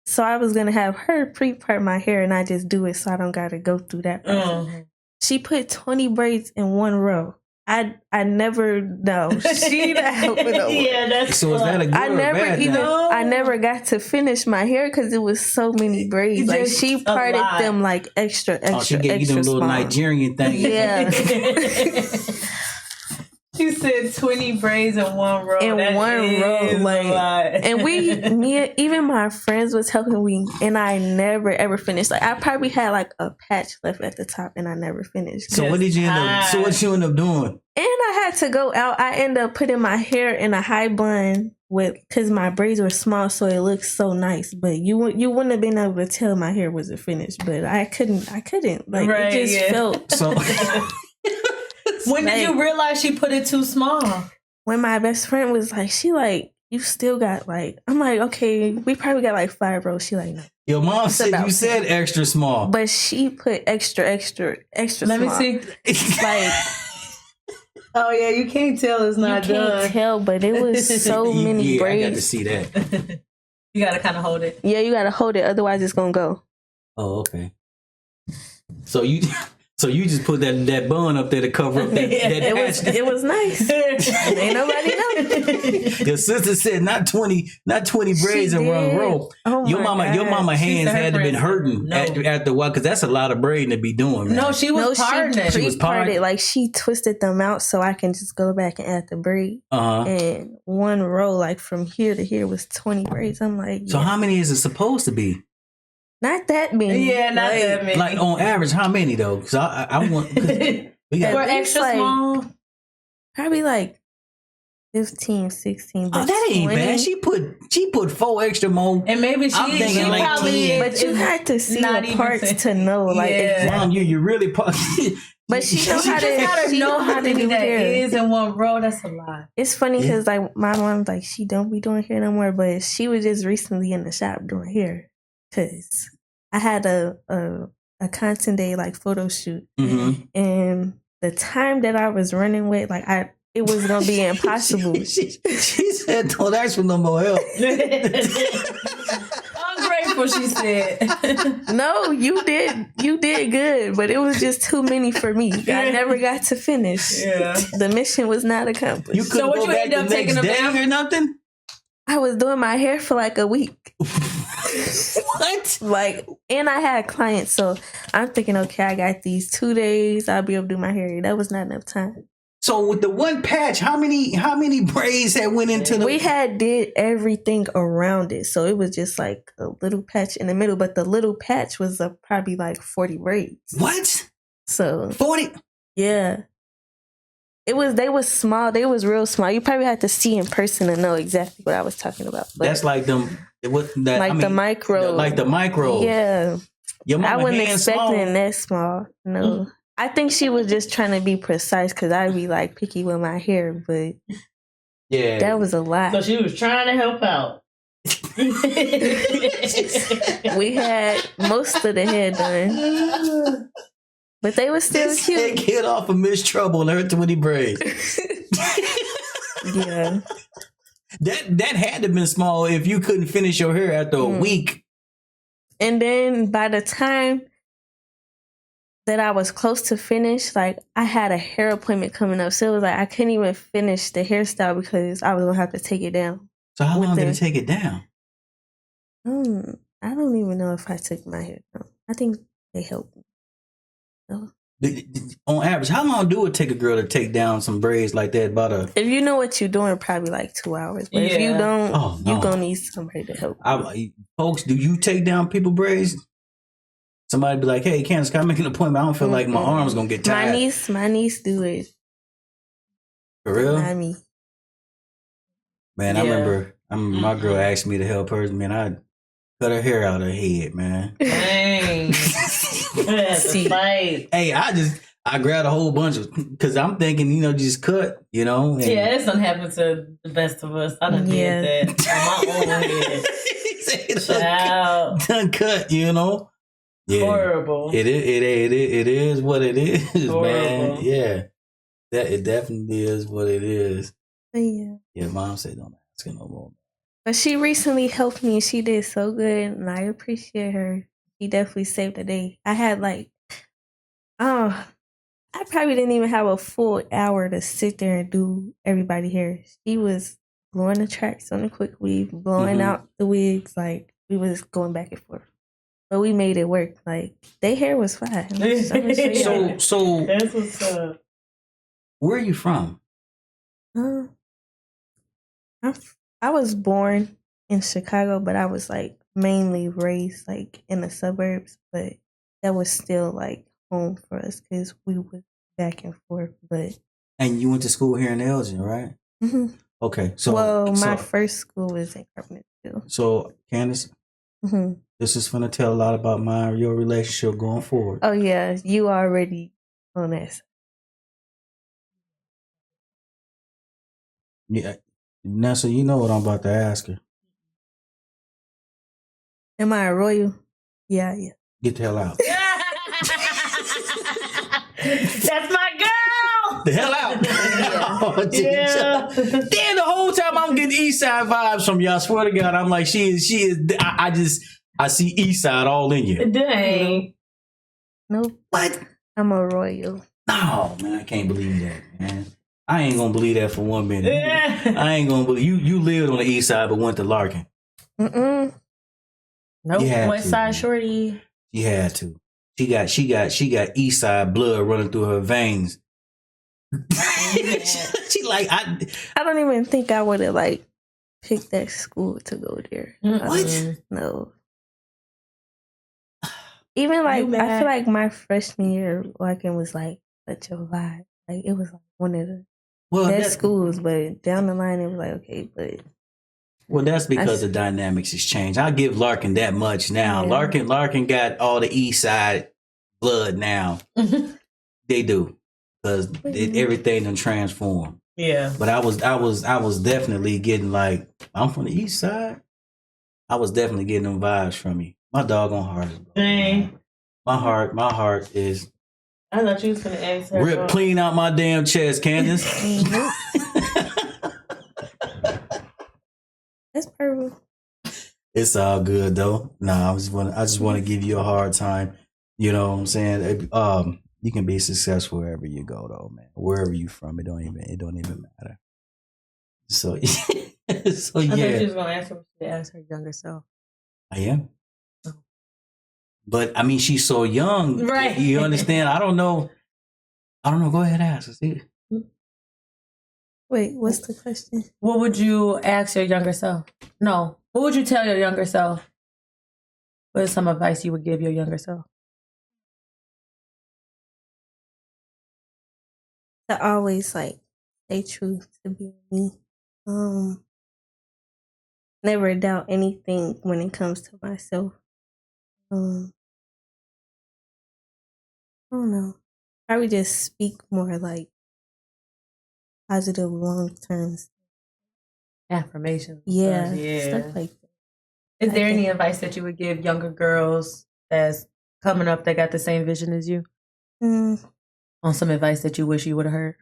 So I was gonna have her pre-part my hair, and I just do it so I don't gotta go through that process. She put 20 braids in one row. I never know. She not helping no one. Yeah, that's So is that a good I or never bad even thing? I never got to finish my hair because it was so many braids. Like Just she a parted lot. them like extra Oh, she gave you extra them little small. Nigerian things. Yeah. She said 20 braids in one row. In That one is row, a like, lot. and even my friends was helping me, and I never ever finished. Like, I probably had like a patch left at the top, and I never finished. So what did you end up? So what you end up doing? And I had to go out. I ended up putting my hair in a high bun because my braids were small, so it looked so nice. But you wouldn't have been able to tell my hair wasn't finished. But I couldn't. Like, Right, it just felt. So When did you realize she put it too small? When my best friend was like, you still got like, I'm like, okay, we probably got like 5 rows. She like, no. your mom said about you said extra small. But she put extra Let small. me see. Like, Oh yeah, you can't tell it's you not can't done. tell, but it was so many I got to braids. see that. You gotta kind of hold it. Yeah, you gotta hold it, otherwise it's gonna go. Oh, okay. So you just put that bun up there to cover up that It was nice. Ain't nobody know. Your sister said not 20 braids in one did. row. Oh Your my mama God. hands said her had to been friends- hurting No. after a while, because that's a lot of braiding to be doing. Man. No, she was parting it. She was parting. Pre-parted, like she twisted them out so I can just go back and add the braid. Uh-huh. And one row, like from here to here, was 20 braids. I'm like, So yeah, how many is it supposed to be? not that many. Yeah, not Like, that many. Like on average, how many though? Because I want. 'cause we got, For At least, extra like, small. Probably like 15, 16. But oh, that ain't 20, bad. She put 4 extra more. And maybe I'm she thinking like probably 10. But you had to see not the even parts saying- to know, like, Yeah. exactly. Mom, you really. But she know You how just gotta she know how many do that hair. is in one row. That's a lot. It's funny Yeah. because like my mom's like she don't be doing hair no more, but she was just recently in the shop doing hair because I had a content day like photo shoot, Mm-hmm. and the time that I was running with, like it was gonna be impossible. she said, "Don't ask for no more help." I'm grateful, she said. No, you did good, but it was just too many for me. I never got to finish. Yeah. The mission was not accomplished. You couldn't what go you back end the up taking next them day down? or nothing. I was doing my hair for like a week. What? Like, and I had clients, so I'm thinking, okay, I got these 2 days. I'll be able to do my hair. That was not enough time. So with the one patch, how many braids that went into the? We had did everything around it, so it was just like a little patch in the middle. But the little patch was probably like 40 braids. What? So 40? yeah, it was. They was small. They was real small. You probably had to see in person to know exactly what I was talking about. But That's like them. What? That, like the micro. Like the micro. Yeah. Your mama I wasn't hands expecting small. that small. No. I think she was just trying to be precise because I be like picky with my hair, but Yeah. that was a lot. So she was trying to help out. We had most of the hair done, but they were still This cute. kid off of Miss Trouble and her 20 braids. Yeah. That had to have been small if you couldn't finish your hair after a week. And then by the time that I was close to finish, like I had a hair appointment coming up. So it was like I couldn't even finish the hairstyle because I was gonna have to take it down. So how long did Within- it take it down? I don't even know if I took my hair down. I think they helped me. So, On average, how long do it take a girl to take down some braids like that? if you know what you're doing, probably like 2 hours. But if you Yeah. don't, Oh, no. you're gonna need somebody to help. Folks, do you take down people braids? Somebody be like, "Hey, Candace, can I make an appointment? I don't feel like my arm's gonna get tired." My niece do it. For real? Not me. Man, Yeah. I remember my girl asked me to help her. Man, I cut her hair out of her head, man. Dang. That's a fight. Hey, I grabbed a whole bunch of, because I'm thinking, just cut, and- Yeah, this done happened to the best of us. I done Yeah. did that on my own head. He said, Child. done cut, Yeah. Horrible. It is what it is, man. Horrible. Yeah. It definitely is what it is. But yeah. Yeah, mom said don't ask her no more. But she recently helped me and she did so good and I appreciate her. She definitely saved the day. I had I probably didn't even have a full hour to sit there and do everybody hair. She was blowing the tracks on the quick weave, blowing out the wigs, like we was going back and forth. But we made it work. Like their hair was fine. I'm gonna show you. So That's what's up. where are you from? Uh, I was born in Chicago, but I was like mainly raised like in the suburbs. But that was still like home for us because we were back and forth. But And you went to school here in Elgin, right? mhm. Okay. So, well, my so, first school was in Carpentersville. so Candace, Hmm. this is gonna tell a lot about your relationship going forward. Oh yeah, you already on that. Yeah. Nessa, you know what I'm about to ask her. Am I a royal? Yeah. Get the hell out. That's my girl. The hell out. Yeah. Then the whole time I'm getting East Side vibes from you. I swear to God, I'm like, she is. I see East Side all in you. Dang. Nope. What? I'm a royal. No, man, I can't believe that, man. I ain't gonna believe that for 1 minute. Yeah. I ain't gonna believe you lived on the East Side but went to Larkin. Mm-mm. Nope. You had West to, Side man. Shorty. She had to. She got East Side blood running through her veins. she like I don't even think I would have like picked that school to go there. What? No. Even like I feel like my freshman year, Larkin was like such a vibe. Like it was like one of the best schools, but down the line it was like okay, but that's because the dynamics has changed. I'll give Larkin that much now. Yeah. Larkin got all the East Side blood now. They do. Because everything done transformed. Yeah. But I was definitely getting like, I'm from the East Side. I was definitely getting them vibes from you. My doggone heart is broken. Dang. My heart is I thought you was gonna ask her. ripped clean out my damn chest, Candace. That's perfect. It's all good though. Nah, I just want to give you a hard time. You know what I'm saying? You can be successful wherever you go though, man. Wherever you from, it don't even matter. So so I thought yeah. she was gonna ask her younger self. I am. But I mean she's so young. Right. You understand? I don't know. Go ahead, ask. See? Wait, what's the question? What would you ask your younger self? No. What would you tell your younger self? What is some advice you would give your younger self? To always like stay true to being me. Never doubt anything when it comes to myself. I don't know. Probably just speak more like positive long term. Affirmations. Yeah, Yeah. stuff like that. Is there any advice that you would give younger girls that's coming up that got the same vision as you? On some advice that you wish you would have heard?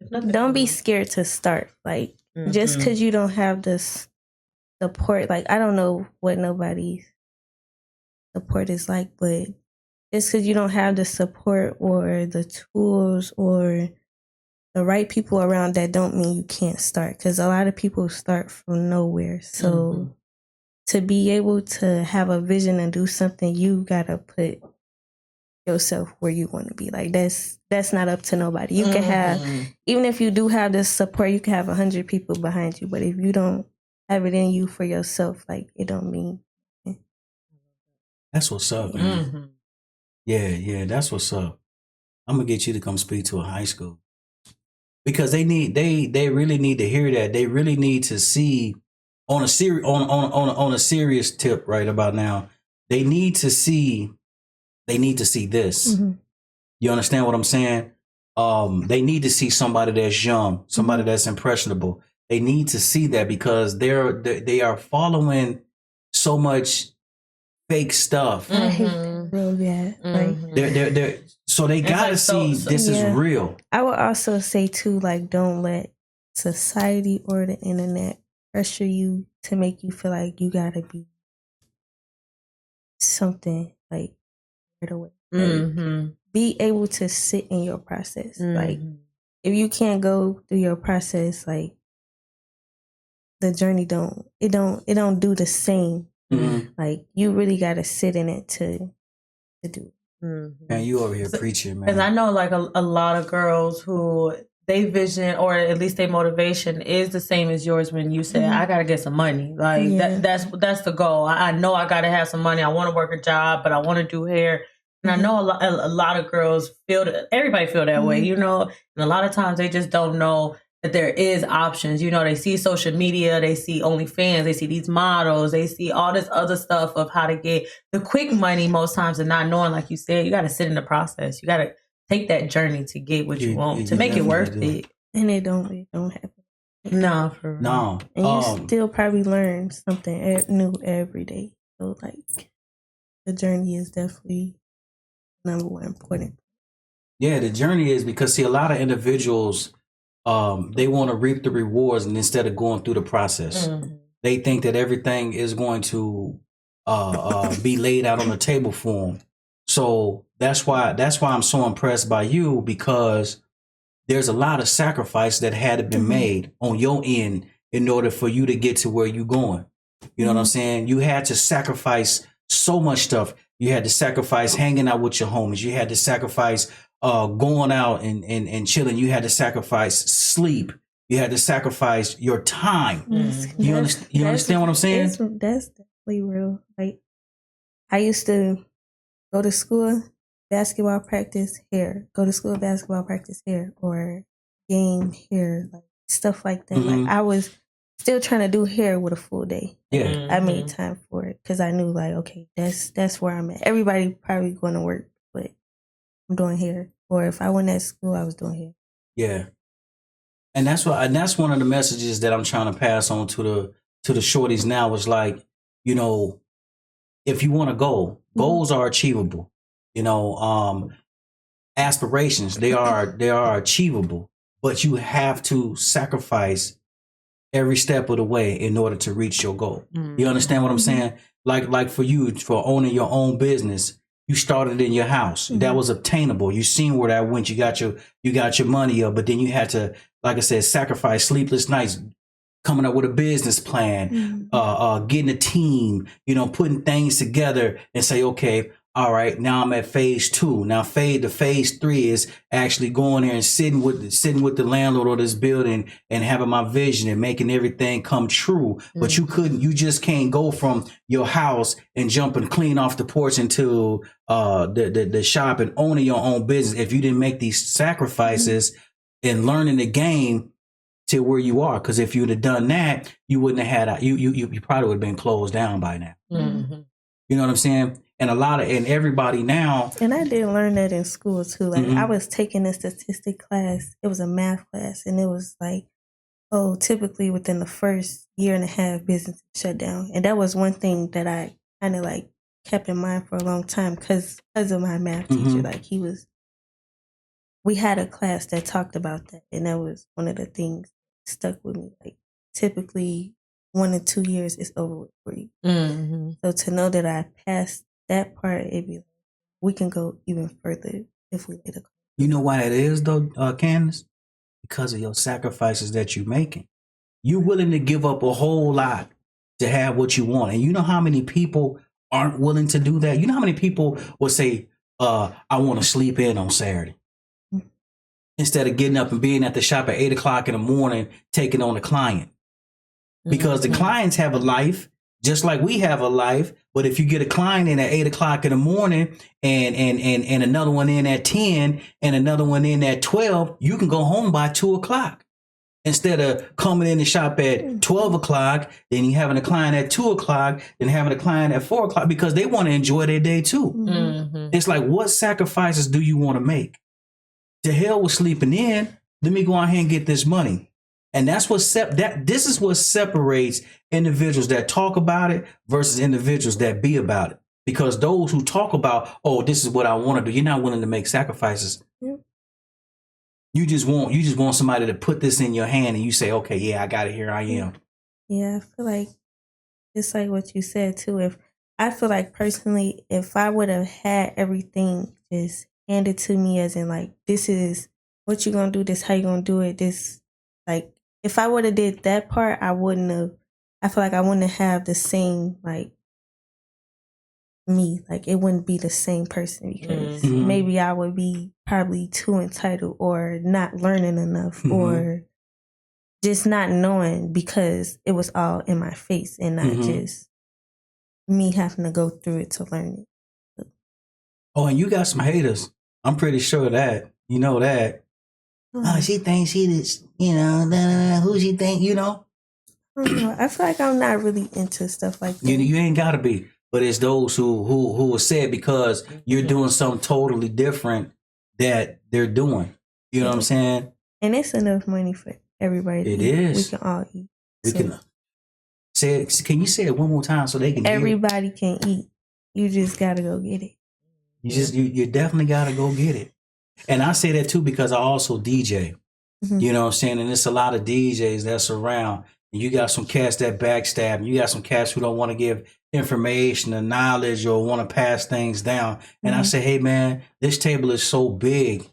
Don't be scared to start. Like just because you don't have this support, like I don't know what nobody's support is like, but just because you don't have the support or the tools or the right people around, that don't mean you can't start. Because a lot of people start from nowhere. So to be able to have a vision and do something, you gotta put yourself where you want to be. Like that's not up to nobody. You can have, even if you do have this support, you can have 100 people behind you. But if you don't have it in you for yourself, like it don't mean. That's what's up, man. Yeah, that's what's up. I'm gonna get you to come speak to a high school because they really need to hear that. They really need to see on a serious tip right about now. They need to see this. You understand what I'm saying? They need to see somebody that's young, somebody that's impressionable. They need to see that because they are following so much fake stuff. I hate that real bad. Like so they gotta see this is real. I would also say too, like don't let society or the internet pressure you to make you feel like you gotta be something like right away. Like, be able to sit in your process. Like if you can't go through your process, like the journey don't do the same. Like you really gotta sit in it to to do. Man, you over here preaching, man. Because I know like a lot of girls who they vision or at least their motivation is the same as yours when you say I gotta get some money. Like that's the goal. I know I gotta have some money. I want to work a job, but I want to do hair. And I know a lot of girls feel that, everybody feel that way, you know. And a lot of times they just don't know that there is options. You know, they see social media, they see OnlyFans, they see these models, they see all this other stuff of how to get the quick money most times, and not knowing, like you said, you got to sit in the process. You got to take that journey to get what you want, to make it worth it. And it don't happen. No, for real. No. And you still probably learn something new every day. So like the journey is definitely number one important. Yeah, the journey is because see a lot of individuals they want to reap the rewards and instead of going through the process. They think that everything is going to be laid out on the table for them. So that's why I'm so impressed by you, because there's a lot of sacrifice that had to be made on your end in order for you to get to where you're going. You know what I'm saying? You had to sacrifice so much stuff. You had to sacrifice hanging out with your homies. You had to sacrifice going out and chilling. You had to sacrifice sleep. You had to sacrifice your time. You understand what I'm saying? That's definitely real. Like I used to go to school, basketball practice here. Go to school, basketball practice here, or game here, like stuff like that. Like I was still trying to do hair with a full day. Yeah, I made time for it because I knew like, okay, that's where I'm at. Everybody probably going to work, but I'm doing hair. Or if I went at school, I was doing hair. Yeah, and that's one of the messages that I'm trying to pass on to the shorties now. Is like, you know, if you want to go, goals are achievable. You know, aspirations they are achievable, but you have to sacrifice every step of the way in order to reach your goal. You understand what I'm saying? Like for you, for owning your own business, you started in your house. That was obtainable. You seen where that went. You got your money up, but then you had to, like I said, sacrifice sleepless nights, coming up with a business plan, getting a team, you know, putting things together and say, okay, all right, now I'm at phase 2. Now phase 3 is actually going there and sitting with the landlord of this building and having my vision and making everything come true. But you just can't go from your house and jump and clean off the porch into the shop and owning your own business if you didn't make these sacrifices and learning the game to where you are. Because if you'd have done that, you wouldn't have had you probably would have been closed down by now. You know what I'm saying? And everybody now. And I did learn that in school too. Like I was taking a statistic class. It was a math class, and it was like, oh, typically within the first year and a half, business shut down. And that was one thing that I kind of like kept in mind for a long time because of my math teacher. Like we had a class that talked about that, and that was one of the things that stuck with me. Like typically 1 to 2 years is over with for you. So to know that I passed that part, we can go even further if we did. You know why that is though, Candace? Because of your sacrifices that you're making. You're willing to give up a whole lot to have what you want. And you know how many people aren't willing to do that? You know how many people will say, I want to sleep in on Saturday. Instead of getting up and being at the shop at 8 o'clock in the morning, taking on a client. Because the clients have a life, just like we have a life. But if you get a client in at 8 o'clock in the morning and another one in at 10 and another one in at 12, you can go home by 2 o'clock. Instead of coming in the shop at 12 o'clock, then you having a client at 2 o'clock, then having a client at 4 o'clock, because they want to enjoy their day too. It's like, what sacrifices do you want to make? To hell with sleeping in. Let me go out here and get this money. And that's what this is what separates individuals that talk about it versus individuals that be about it. Because those who talk about, oh, this is what I want to do, you're not willing to make sacrifices. You just want somebody to put this in your hand and you say, okay, yeah, I got it. Here I am. Yeah, I feel like it's like what you said too. I feel like personally, if I would have had everything just handed to me as in like, this is what you're gonna do, this how you gonna do it, this, like, if I would have did that part, I feel like I wouldn't have the same like me. Like, it wouldn't be the same person because maybe I would be probably too entitled or not learning enough or just not knowing because it was all in my face and not just me having to go through it to learn it. Oh, and you got some haters. I'm pretty sure that. You know that. Oh, she thinks she is, you know, who she think, you know? I don't know. I feel like I'm not really into stuff like that. You ain't gotta be. But it's those who will say it because you're doing something totally different that they're doing. You know what I'm saying? And it's enough money for everybody to It eat. is. We can all eat. We can say it. Can you say it one more time so they can hear it? Everybody can eat. You just gotta go get it. You definitely gotta go get it. And I say that too because I also DJ. You know what I'm saying? And it's a lot of DJs that's around. And you got some cats that backstab. And you got some cats who don't want to give information or knowledge or want to pass things down. And I say, hey, man, this table is so big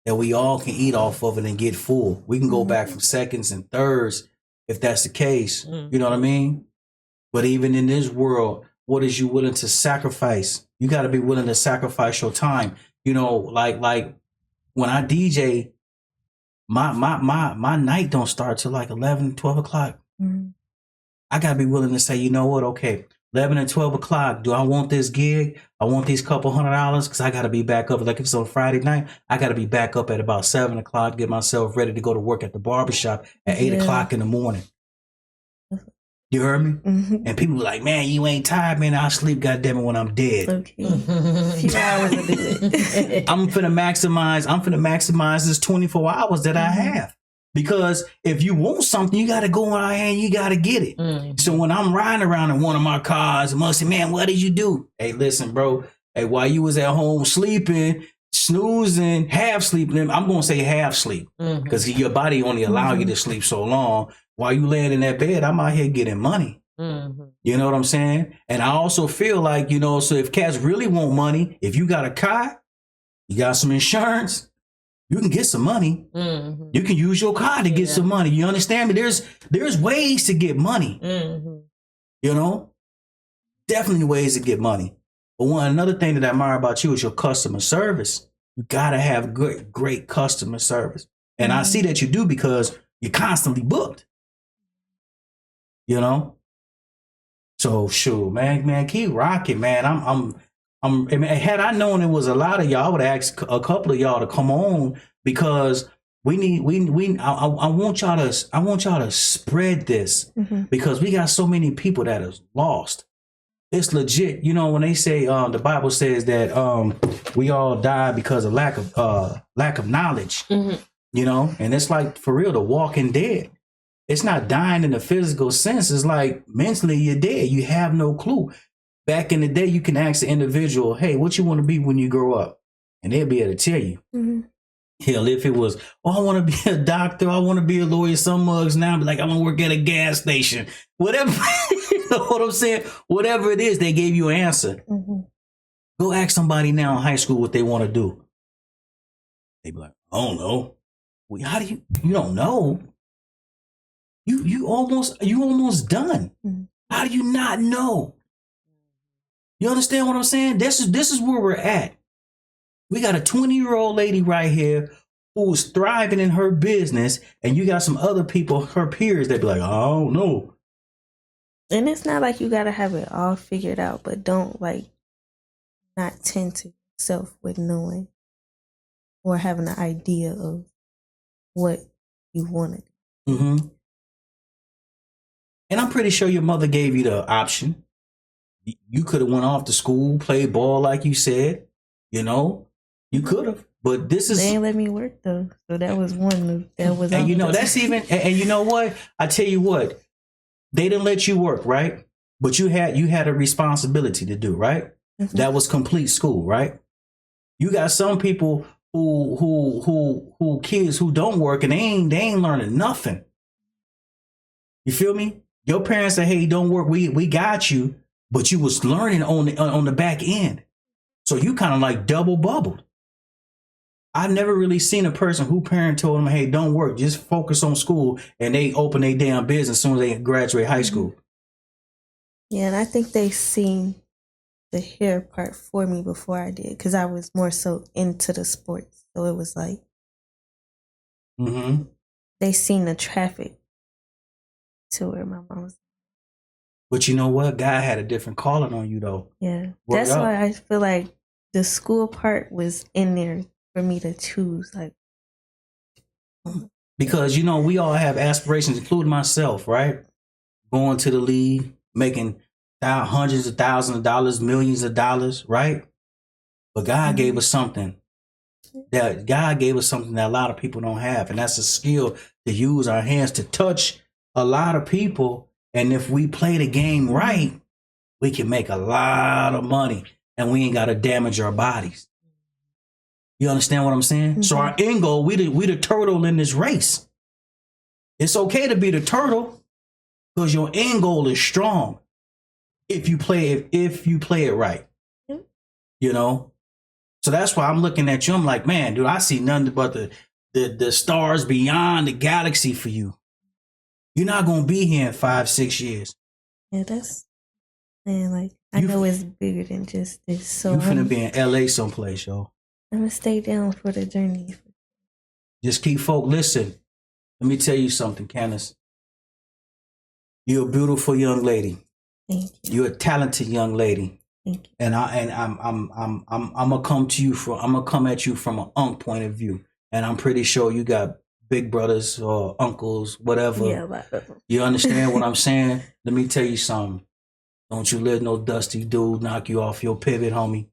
that we all can eat off of it and get full. We can go back from seconds and thirds if that's the case. You know what I mean? But even in this world, what is you willing to sacrifice? You got to be willing to sacrifice your time. You know, like when I DJ, my night don't start till like 11, 12 o'clock. I got to be willing to say, you know what? Okay, 11 and 12 o'clock. Do I want this gig? I want these couple $100 because I got to be back up. Like if it's on Friday night, I got to be back up at about 7 o'clock, get myself ready to go to work at the barbershop at 8 o'clock in the morning. You heard me? And people were like, man, you ain't tired, man. I'll sleep, goddamn it, when I'm dead. Okay. Few hours to do it. I'm finna maximize this 24 hours that I have. Because if you want something, you gotta go out here and you gotta get it. So when I'm riding around in one of my cars, and must say, man, what did you do? Hey, listen, bro. Hey, while you was at home sleeping, snoozing, half sleeping, I'm gonna say half sleep. Because your body only allow you to sleep so long. While you laying in that bed, I'm out here getting money. You know what I'm saying? And I also feel like, you know, so if cats really want money, if you got a car, you got some insurance, you can get some money. You can use your car to get some money. You understand me? There's ways to get money. You know? Definitely ways to get money. But another thing that I admire about you is your customer service. You gotta have great customer service. And I see that you do because you're constantly booked. You know? So shoot, man, keep rocking, man. I mean, had I known it was a lot of y'all, I would have asked a couple of y'all to come on because I want y'all to spread this because we got so many people that is lost. It's legit. You know, when they say the Bible says that we all die because of lack of knowledge, you know, and it's like for real, the walking dead. It's not dying in the physical sense. It's like mentally you're dead. You have no clue. Back in the day, you can ask the individual, hey, what you want to be when you grow up? And they'll be able to tell you. Hell, if it was, I want to be a doctor, I want to be a lawyer. Some mugs now be like, I want to work at a gas station. Whatever, you know what I'm saying? Whatever it is, they gave you an answer. Go ask somebody now in high school what they want to do. They be like, I don't know. Well, how do you don't know? You almost done. How do you not know? You understand what I'm saying? This is where we're at. We got a 20-year-old lady right here who's thriving in her business, and you got some other people, her peers, that be like, I don't know. And it's not like you gotta have it all figured out, but don't like not tend to yourself with knowing or having an idea of what you wanted. And I'm pretty sure your mother gave you the option. You could have went off to school, played ball like you said. You know, you could have. But this is. They ain't let me work though, so that was one that was. And you know that's even. And you know what? I tell you what, they didn't let you work, right? But you had a responsibility to do, right? That was complete school, right? You got some people who kids who don't work and they ain't learning nothing. You feel me? Your parents say, hey, don't work. We got you. But you was learning on the back end. So you kind of like double bubbled. I've never really seen a person who parent told them, hey, don't work. Just focus on school. And they open their damn business as soon as they graduate high school. Yeah, and I think they seen the hair part for me before I did, because I was more so into the sports. So it was like they seen the traffic to where my mom was. But you know what? God had a different calling on you, though. Yeah, Word that's up. why I feel like the school part was in there for me to choose. Like, Because, you know, we all have aspirations, including myself, right? Going to the league, making hundreds of thousands of dollars, millions of dollars, right? But God gave us something that a lot of people don't have. And that's a skill to use our hands to touch a lot of people. And if we play the game right, we can make a lot of money and we ain't got to damage our bodies. You understand what I'm saying? Mm-hmm. So our end goal, we the turtle in this race. It's okay to be the turtle because your end goal is strong if you play it right. Mm-hmm. You know? So that's why I'm looking at you. I'm like, man, dude, I see nothing but the stars beyond the galaxy for you. You're not gonna be here in 5-6 years. Yeah, that's, man, like, I know it's bigger than just this. So you finna be in LA someplace, yo. I'm gonna stay down for the journey. Just keep folk. Listen, let me tell you something, Candace. You're a beautiful young lady. Thank you. You're a talented young lady. Thank you. And I'm gonna come at you from an unk point of view. And I'm pretty sure you got big brothers or uncles, whatever. Yeah, you understand what I'm saying? Let me tell you something. Don't you let no dusty dude knock you off your pivot, homie.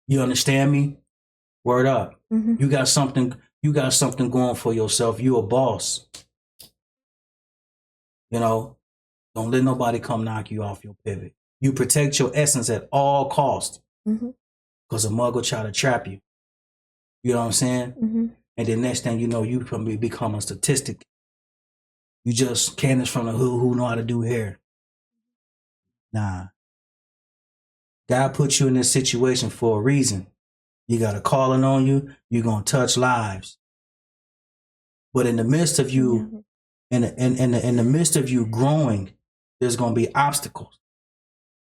You understand me? Word up. Mm-hmm. You got something going for yourself. You a boss. You know, don't let nobody come knock you off your pivot. You protect your essence at all costs. Because a mug will try to trap you. You know what I'm saying? Mm-hmm. And the next thing you know, you become a statistic. You just Candace from the hood who know how to do hair. Nah. God put you in this situation for a reason. You got a calling on you. You're going to touch lives. But in the midst of you, in the midst of you growing, there's going to be obstacles.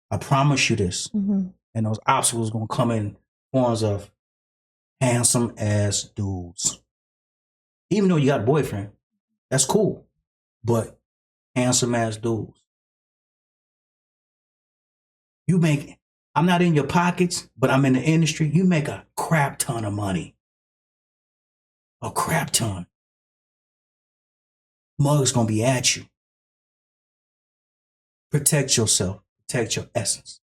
I promise you this. Mm-hmm. And those obstacles are going to come in forms of handsome ass dudes. Even though you got a boyfriend, that's cool. But handsome ass dudes. I'm not in your pockets, but I'm in the industry. You make a crap ton of money. A crap ton. Mug's gonna be at you. Protect yourself. Protect your essence.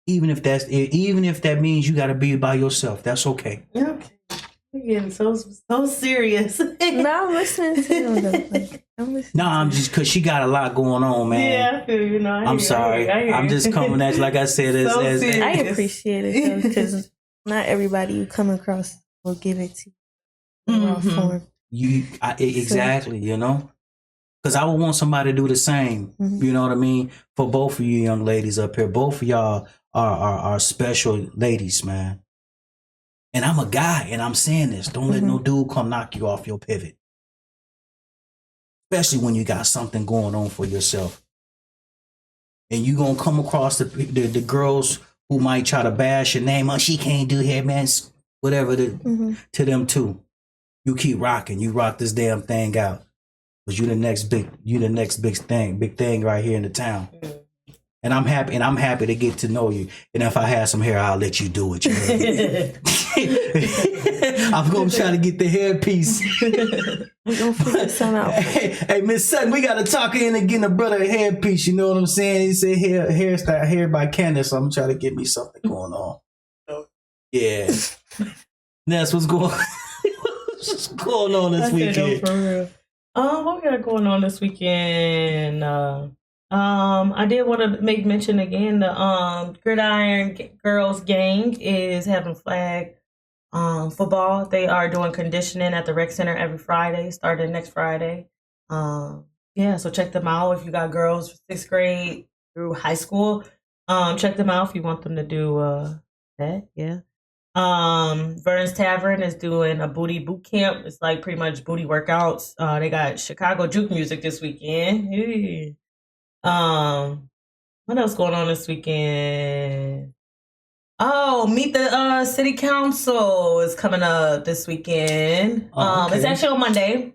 Even if that means you gotta be by yourself, that's okay. Okay. You're getting so serious. No, I'm listening to him though. I'm just because she got a lot going on, man. Yeah, I feel you know. I'm sorry. I'm just coming at you like I said. I appreciate it though, because not everybody you come across will give it to you in raw form. Exactly, you know, because I would want somebody to do the same. Mm-hmm. You know what I mean? For both of you young ladies up here, both of y'all are special ladies, man. And I'm a guy, and I'm saying this. Don't let no dude come knock you off your pivot. Especially when you got something going on for yourself. And you going to come across the girls who might try to bash your name. Oh, she can't do hair, man. Whatever to them too. You keep rocking. You rock this damn thing out. Because you the next big thing right here in the town. And I'm happy to get to know you. And if I have some hair, I'll let you do it. I'm gonna try to get the hair piece. We're gonna figure some out. Hey, Miss Sutton, we gotta talk in and get a brother a hair piece. You know what I'm saying? He said hair by Candace. So I'm trying to get me something going on. Yeah. That's what's going on this weekend. For real. What we got going on this weekend? I did want to make mention again, the Gridiron Girls Gang is having flag football. They are doing conditioning at the rec center every Friday, starting next Friday. So check them out if you got girls 6th grade through high school. Check them out if you want them to do that. Yeah. Vern's Tavern is doing a booty boot camp. It's like pretty much booty workouts. They got Chicago juke music this weekend. Yeah. What What else going on this weekend? Oh, Meet the City Council is coming up this weekend. Okay. It's actually on Monday.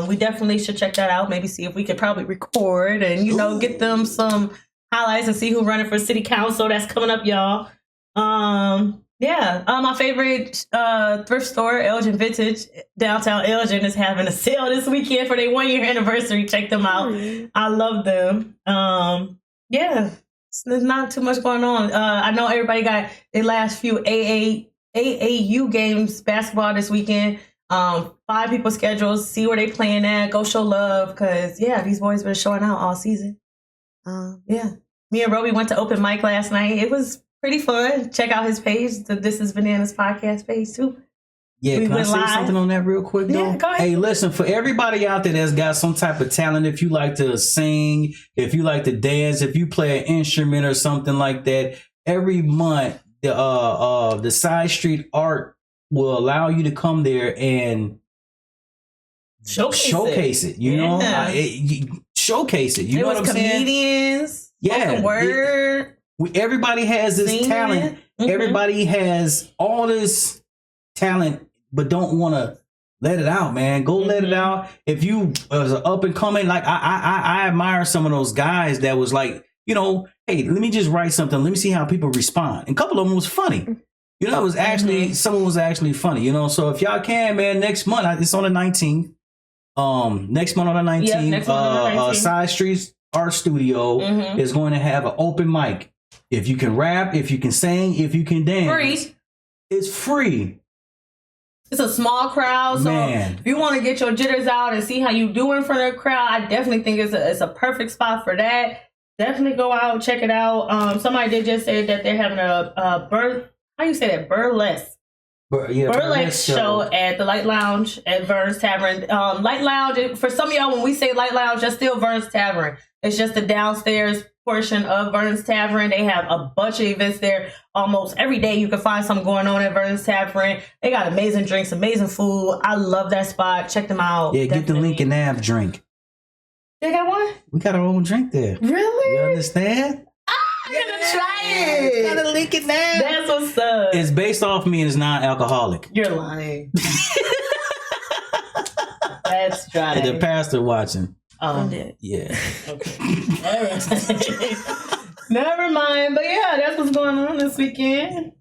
We definitely should check that out. Maybe see if we could probably record and, get them some highlights and see who's running for City Council. That's coming up, y'all. My favorite thrift store, Elgin Vintage, downtown Elgin, is having a sale this weekend for their 1-year anniversary. Check them out. I love them. There's not too much going on. I know everybody got their last few AAU games, basketball this weekend. 5 people scheduled. See where they playing at. Go show love, because these boys been showing out all season. Me and Roby went to open mic last night. It was pretty fun. Check out his page, the This Is Bnanas podcast page too. Yeah, can I say something on that real quick though? Yeah, go ahead. Hey, listen, for everybody out there that's got some type of talent, if you like to sing, if you like to dance, if you play an instrument or something like that, every month the Side Street Art will allow you to come there and showcase it. Showcase it. You know what I'm saying? Comedians. Yeah. Word. Everybody has this Singing. talent. Mm-hmm. Everybody has all this talent, but don't want to let it out, man. Go let it out. If you as an up and coming, like I admire some of those guys that was like, hey, let me just write something. Let me see how people respond. And a couple of them was funny. It was actually, someone was actually funny, So if y'all can, man, next month, it's on the 19th. Next month on the 19th, Side Street Art Studio is going to have an open mic. If you can rap, if you can sing, if you can dance. Free. It's free. It's a small crowd, so if you want to get your jitters out and see how you do in front of the crowd, I definitely think it's a perfect spot for that. Definitely go out, check it out. Somebody did just say that they're having a burlesque show at the Light Lounge at Vern's Tavern. Light Lounge, for some of y'all, when we say Light Lounge, that's still Vern's Tavern. It's just the downstairs portion of Vern's Tavern. They have a bunch of events there. Almost every day you can find something going on at Vern's Tavern. They got amazing drinks, amazing food. I love that spot. Check them out. Yeah, get the Lincoln Ave drink. They got one? We got our own drink there. Really? You understand? I'm gonna try it. It's got a Lincoln Ave. That's what's up. It's based off me and it's non-alcoholic. You're lying. Let's try it. The pastor watching. Okay. Yeah. All right. Never mind. But that's what's going on this weekend.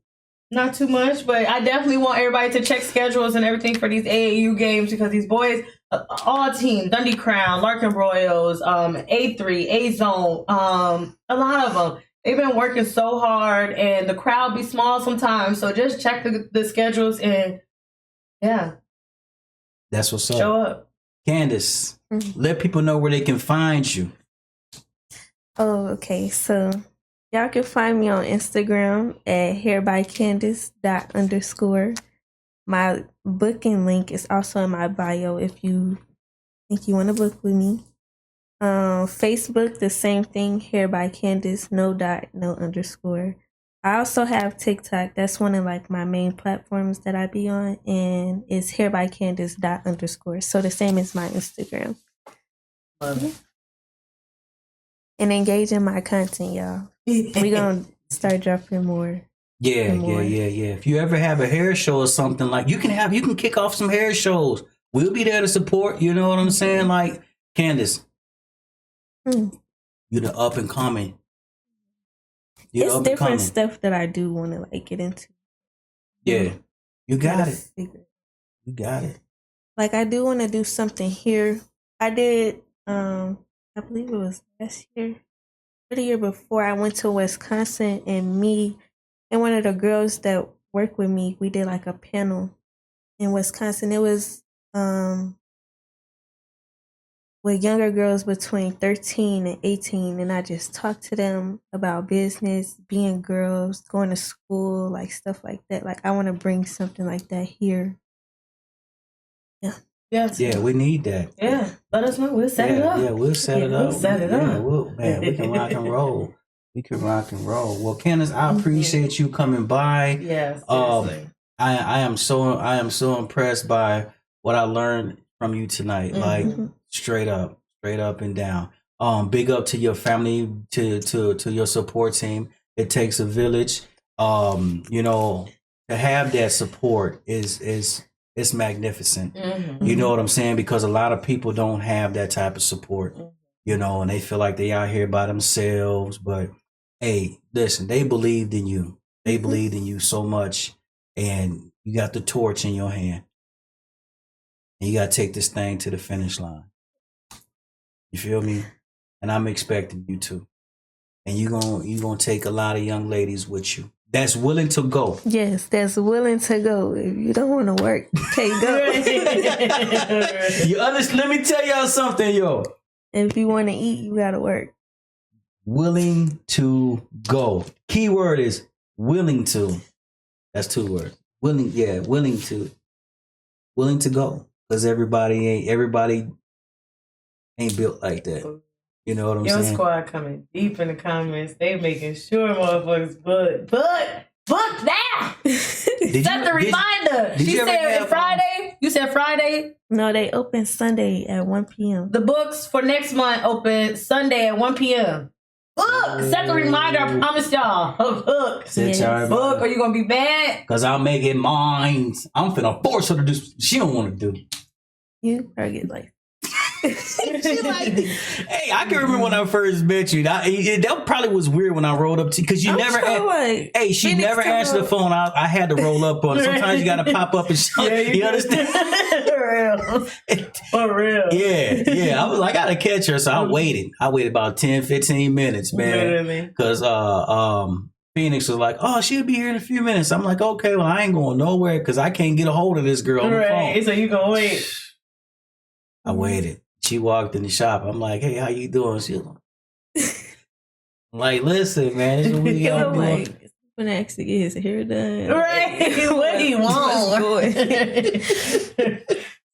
Not too much, but I definitely want everybody to check schedules and everything for these AAU games, because these boys, all teams, Dundee Crown, Larkin Royals, A3, A-Zone, a lot of them. They've been working so hard, and the crowd be small sometimes. So just check the schedules and that's what's up. Show up. Candace, let people know where they can find you. Oh, okay. So y'all can find me on Instagram at hairbycandace._. My booking link is also in my bio if you think you want to book with me. Facebook, the same thing, Hair by Candace, no dot, no underscore. I also have TikTok. That's one of my main platforms that I be on, and it's hairbycandace._. So the same as my Instagram. And engage in my content, y'all. We're gonna start dropping more. Yeah. If you ever have a hair show or something, you can kick off some hair shows. We'll be there to support. You know what I'm saying? Like Candace, you're the up and coming. It's different stuff that I do want to get into. Yeah, you got it. You got it. I do want to do something here. I did. I believe it was last year or the year before. I went to Wisconsin, and me and one of the girls that work with me, we did a panel in Wisconsin. It was with younger girls between 13 and 18, and I just talked to them about business, being girls, going to school, stuff like that. I want to bring something like that here. Yeah, we need that. Yeah, let us know. We'll set it up. Yeah, we'll set it up. We'll set it up. We can rock and roll. We can rock and roll. Well, Candace, I appreciate you coming by. Yes. I am so impressed by what I learned from you tonight. Straight up and down. Big up to your family, to your support team. It takes a village. You know, to have that support is it's magnificent. You know what I'm saying? Because a lot of people don't have that type of support, you know, and they feel like they out here by themselves. But hey, listen, they believed in you. They believed in you so much, and you got the torch in your hand. And you got to take this thing to the finish line. You feel me? And I'm expecting you to. And you're gonna take a lot of young ladies with you that's willing to go. Yes, that's willing to go. If you don't want to work, you can't go. You understand? Let me tell y'all something, yo. If you want to eat, you got to work. Willing to go. Key word is willing to. That's 2 words. Willing to. Willing to go. Because everybody ain't built like that. You know what I'm saying? Your squad coming deep in the comments. They making sure motherfuckers book now. Set the reminder. She said Friday. You said Friday? No, they open Sunday at 1 p.m. The books for next month open Sunday at 1 p.m. Book. Set the reminder. I promise y'all. Book. Book, or you gonna be bad? Because I'll make it mine. I'm finna force her to do she don't want to do. You probably get like. She like, hey, I can remember when I first met you. That probably was weird when I rolled up to you because you never. Hey, she never answered the phone. I had to roll up on. Sometimes you got to pop up and shout. Yeah, you understand? For real. Yeah. I was like, I gotta catch her, so I waited. I waited about 10, 15 minutes, man. Because Phoenix was like, oh, she'll be here in a few minutes. I'm like, okay, well, I ain't going nowhere because I can't get a hold of this girl on the phone. So you gonna wait. I waited. She walked in the shop. I'm like, hey, how you doing? She was like, listen, man, this is what we got doing. When I actually get his hair done. Right. What do you want?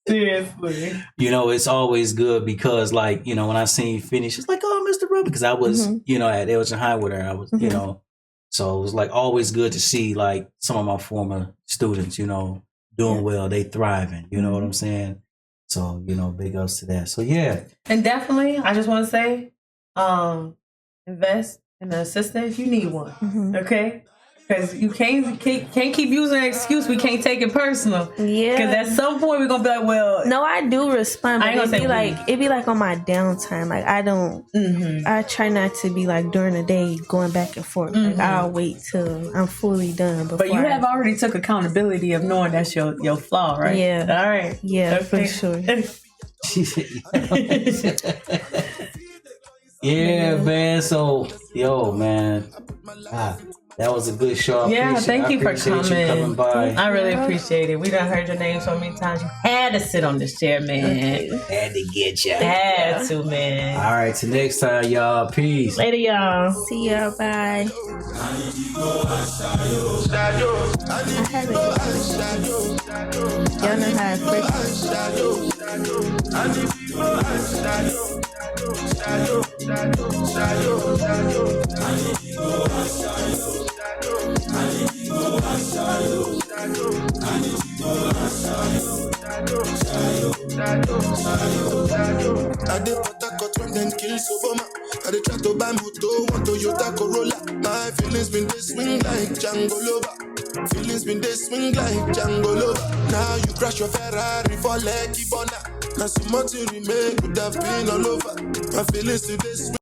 Seriously. You know, it's always good because, like, you know, when I seen Finish, it's like, oh, Mr. Rubber. Because I was, you know, at Elgin High with her. I was, you know, so it was like always good to see, like, some of my former students, you know, doing well. They thriving. You know what I'm saying? So, you know, big ups to that. So, yeah. And definitely, I just want to say, invest in an assistant if you need one. Okay? Because you can't keep using an excuse. We can't take it personal. Yeah. Because at some point, we're going to be like, well. No, I do respond. But it'd be like on my downtime. Like, I don't, I try not to be like during the day going back and forth. Like, I'll wait till I'm fully done. But you have already took accountability of knowing that's your flaw, right? Yeah. All right. Yeah, for sure. Yeah, man. So, yo, man. That was a good show. Yeah, thank you for coming by. I really appreciate it. We done heard your name so many times. You had to sit on this chair, man. Had to get you. Had to, man. All right, till next time, y'all. Peace. Later, y'all. See y'all. Bye. Y'all know how I I did what I got when then kill Obama. I did try to buy moto, want Toyota Corolla. My feelings been they swing like Django Lover. Feelings been they swing like Django Lover. Now you crash your Ferrari for Lucky Bona. Now so much you remain could have been all over. My feelings today swing.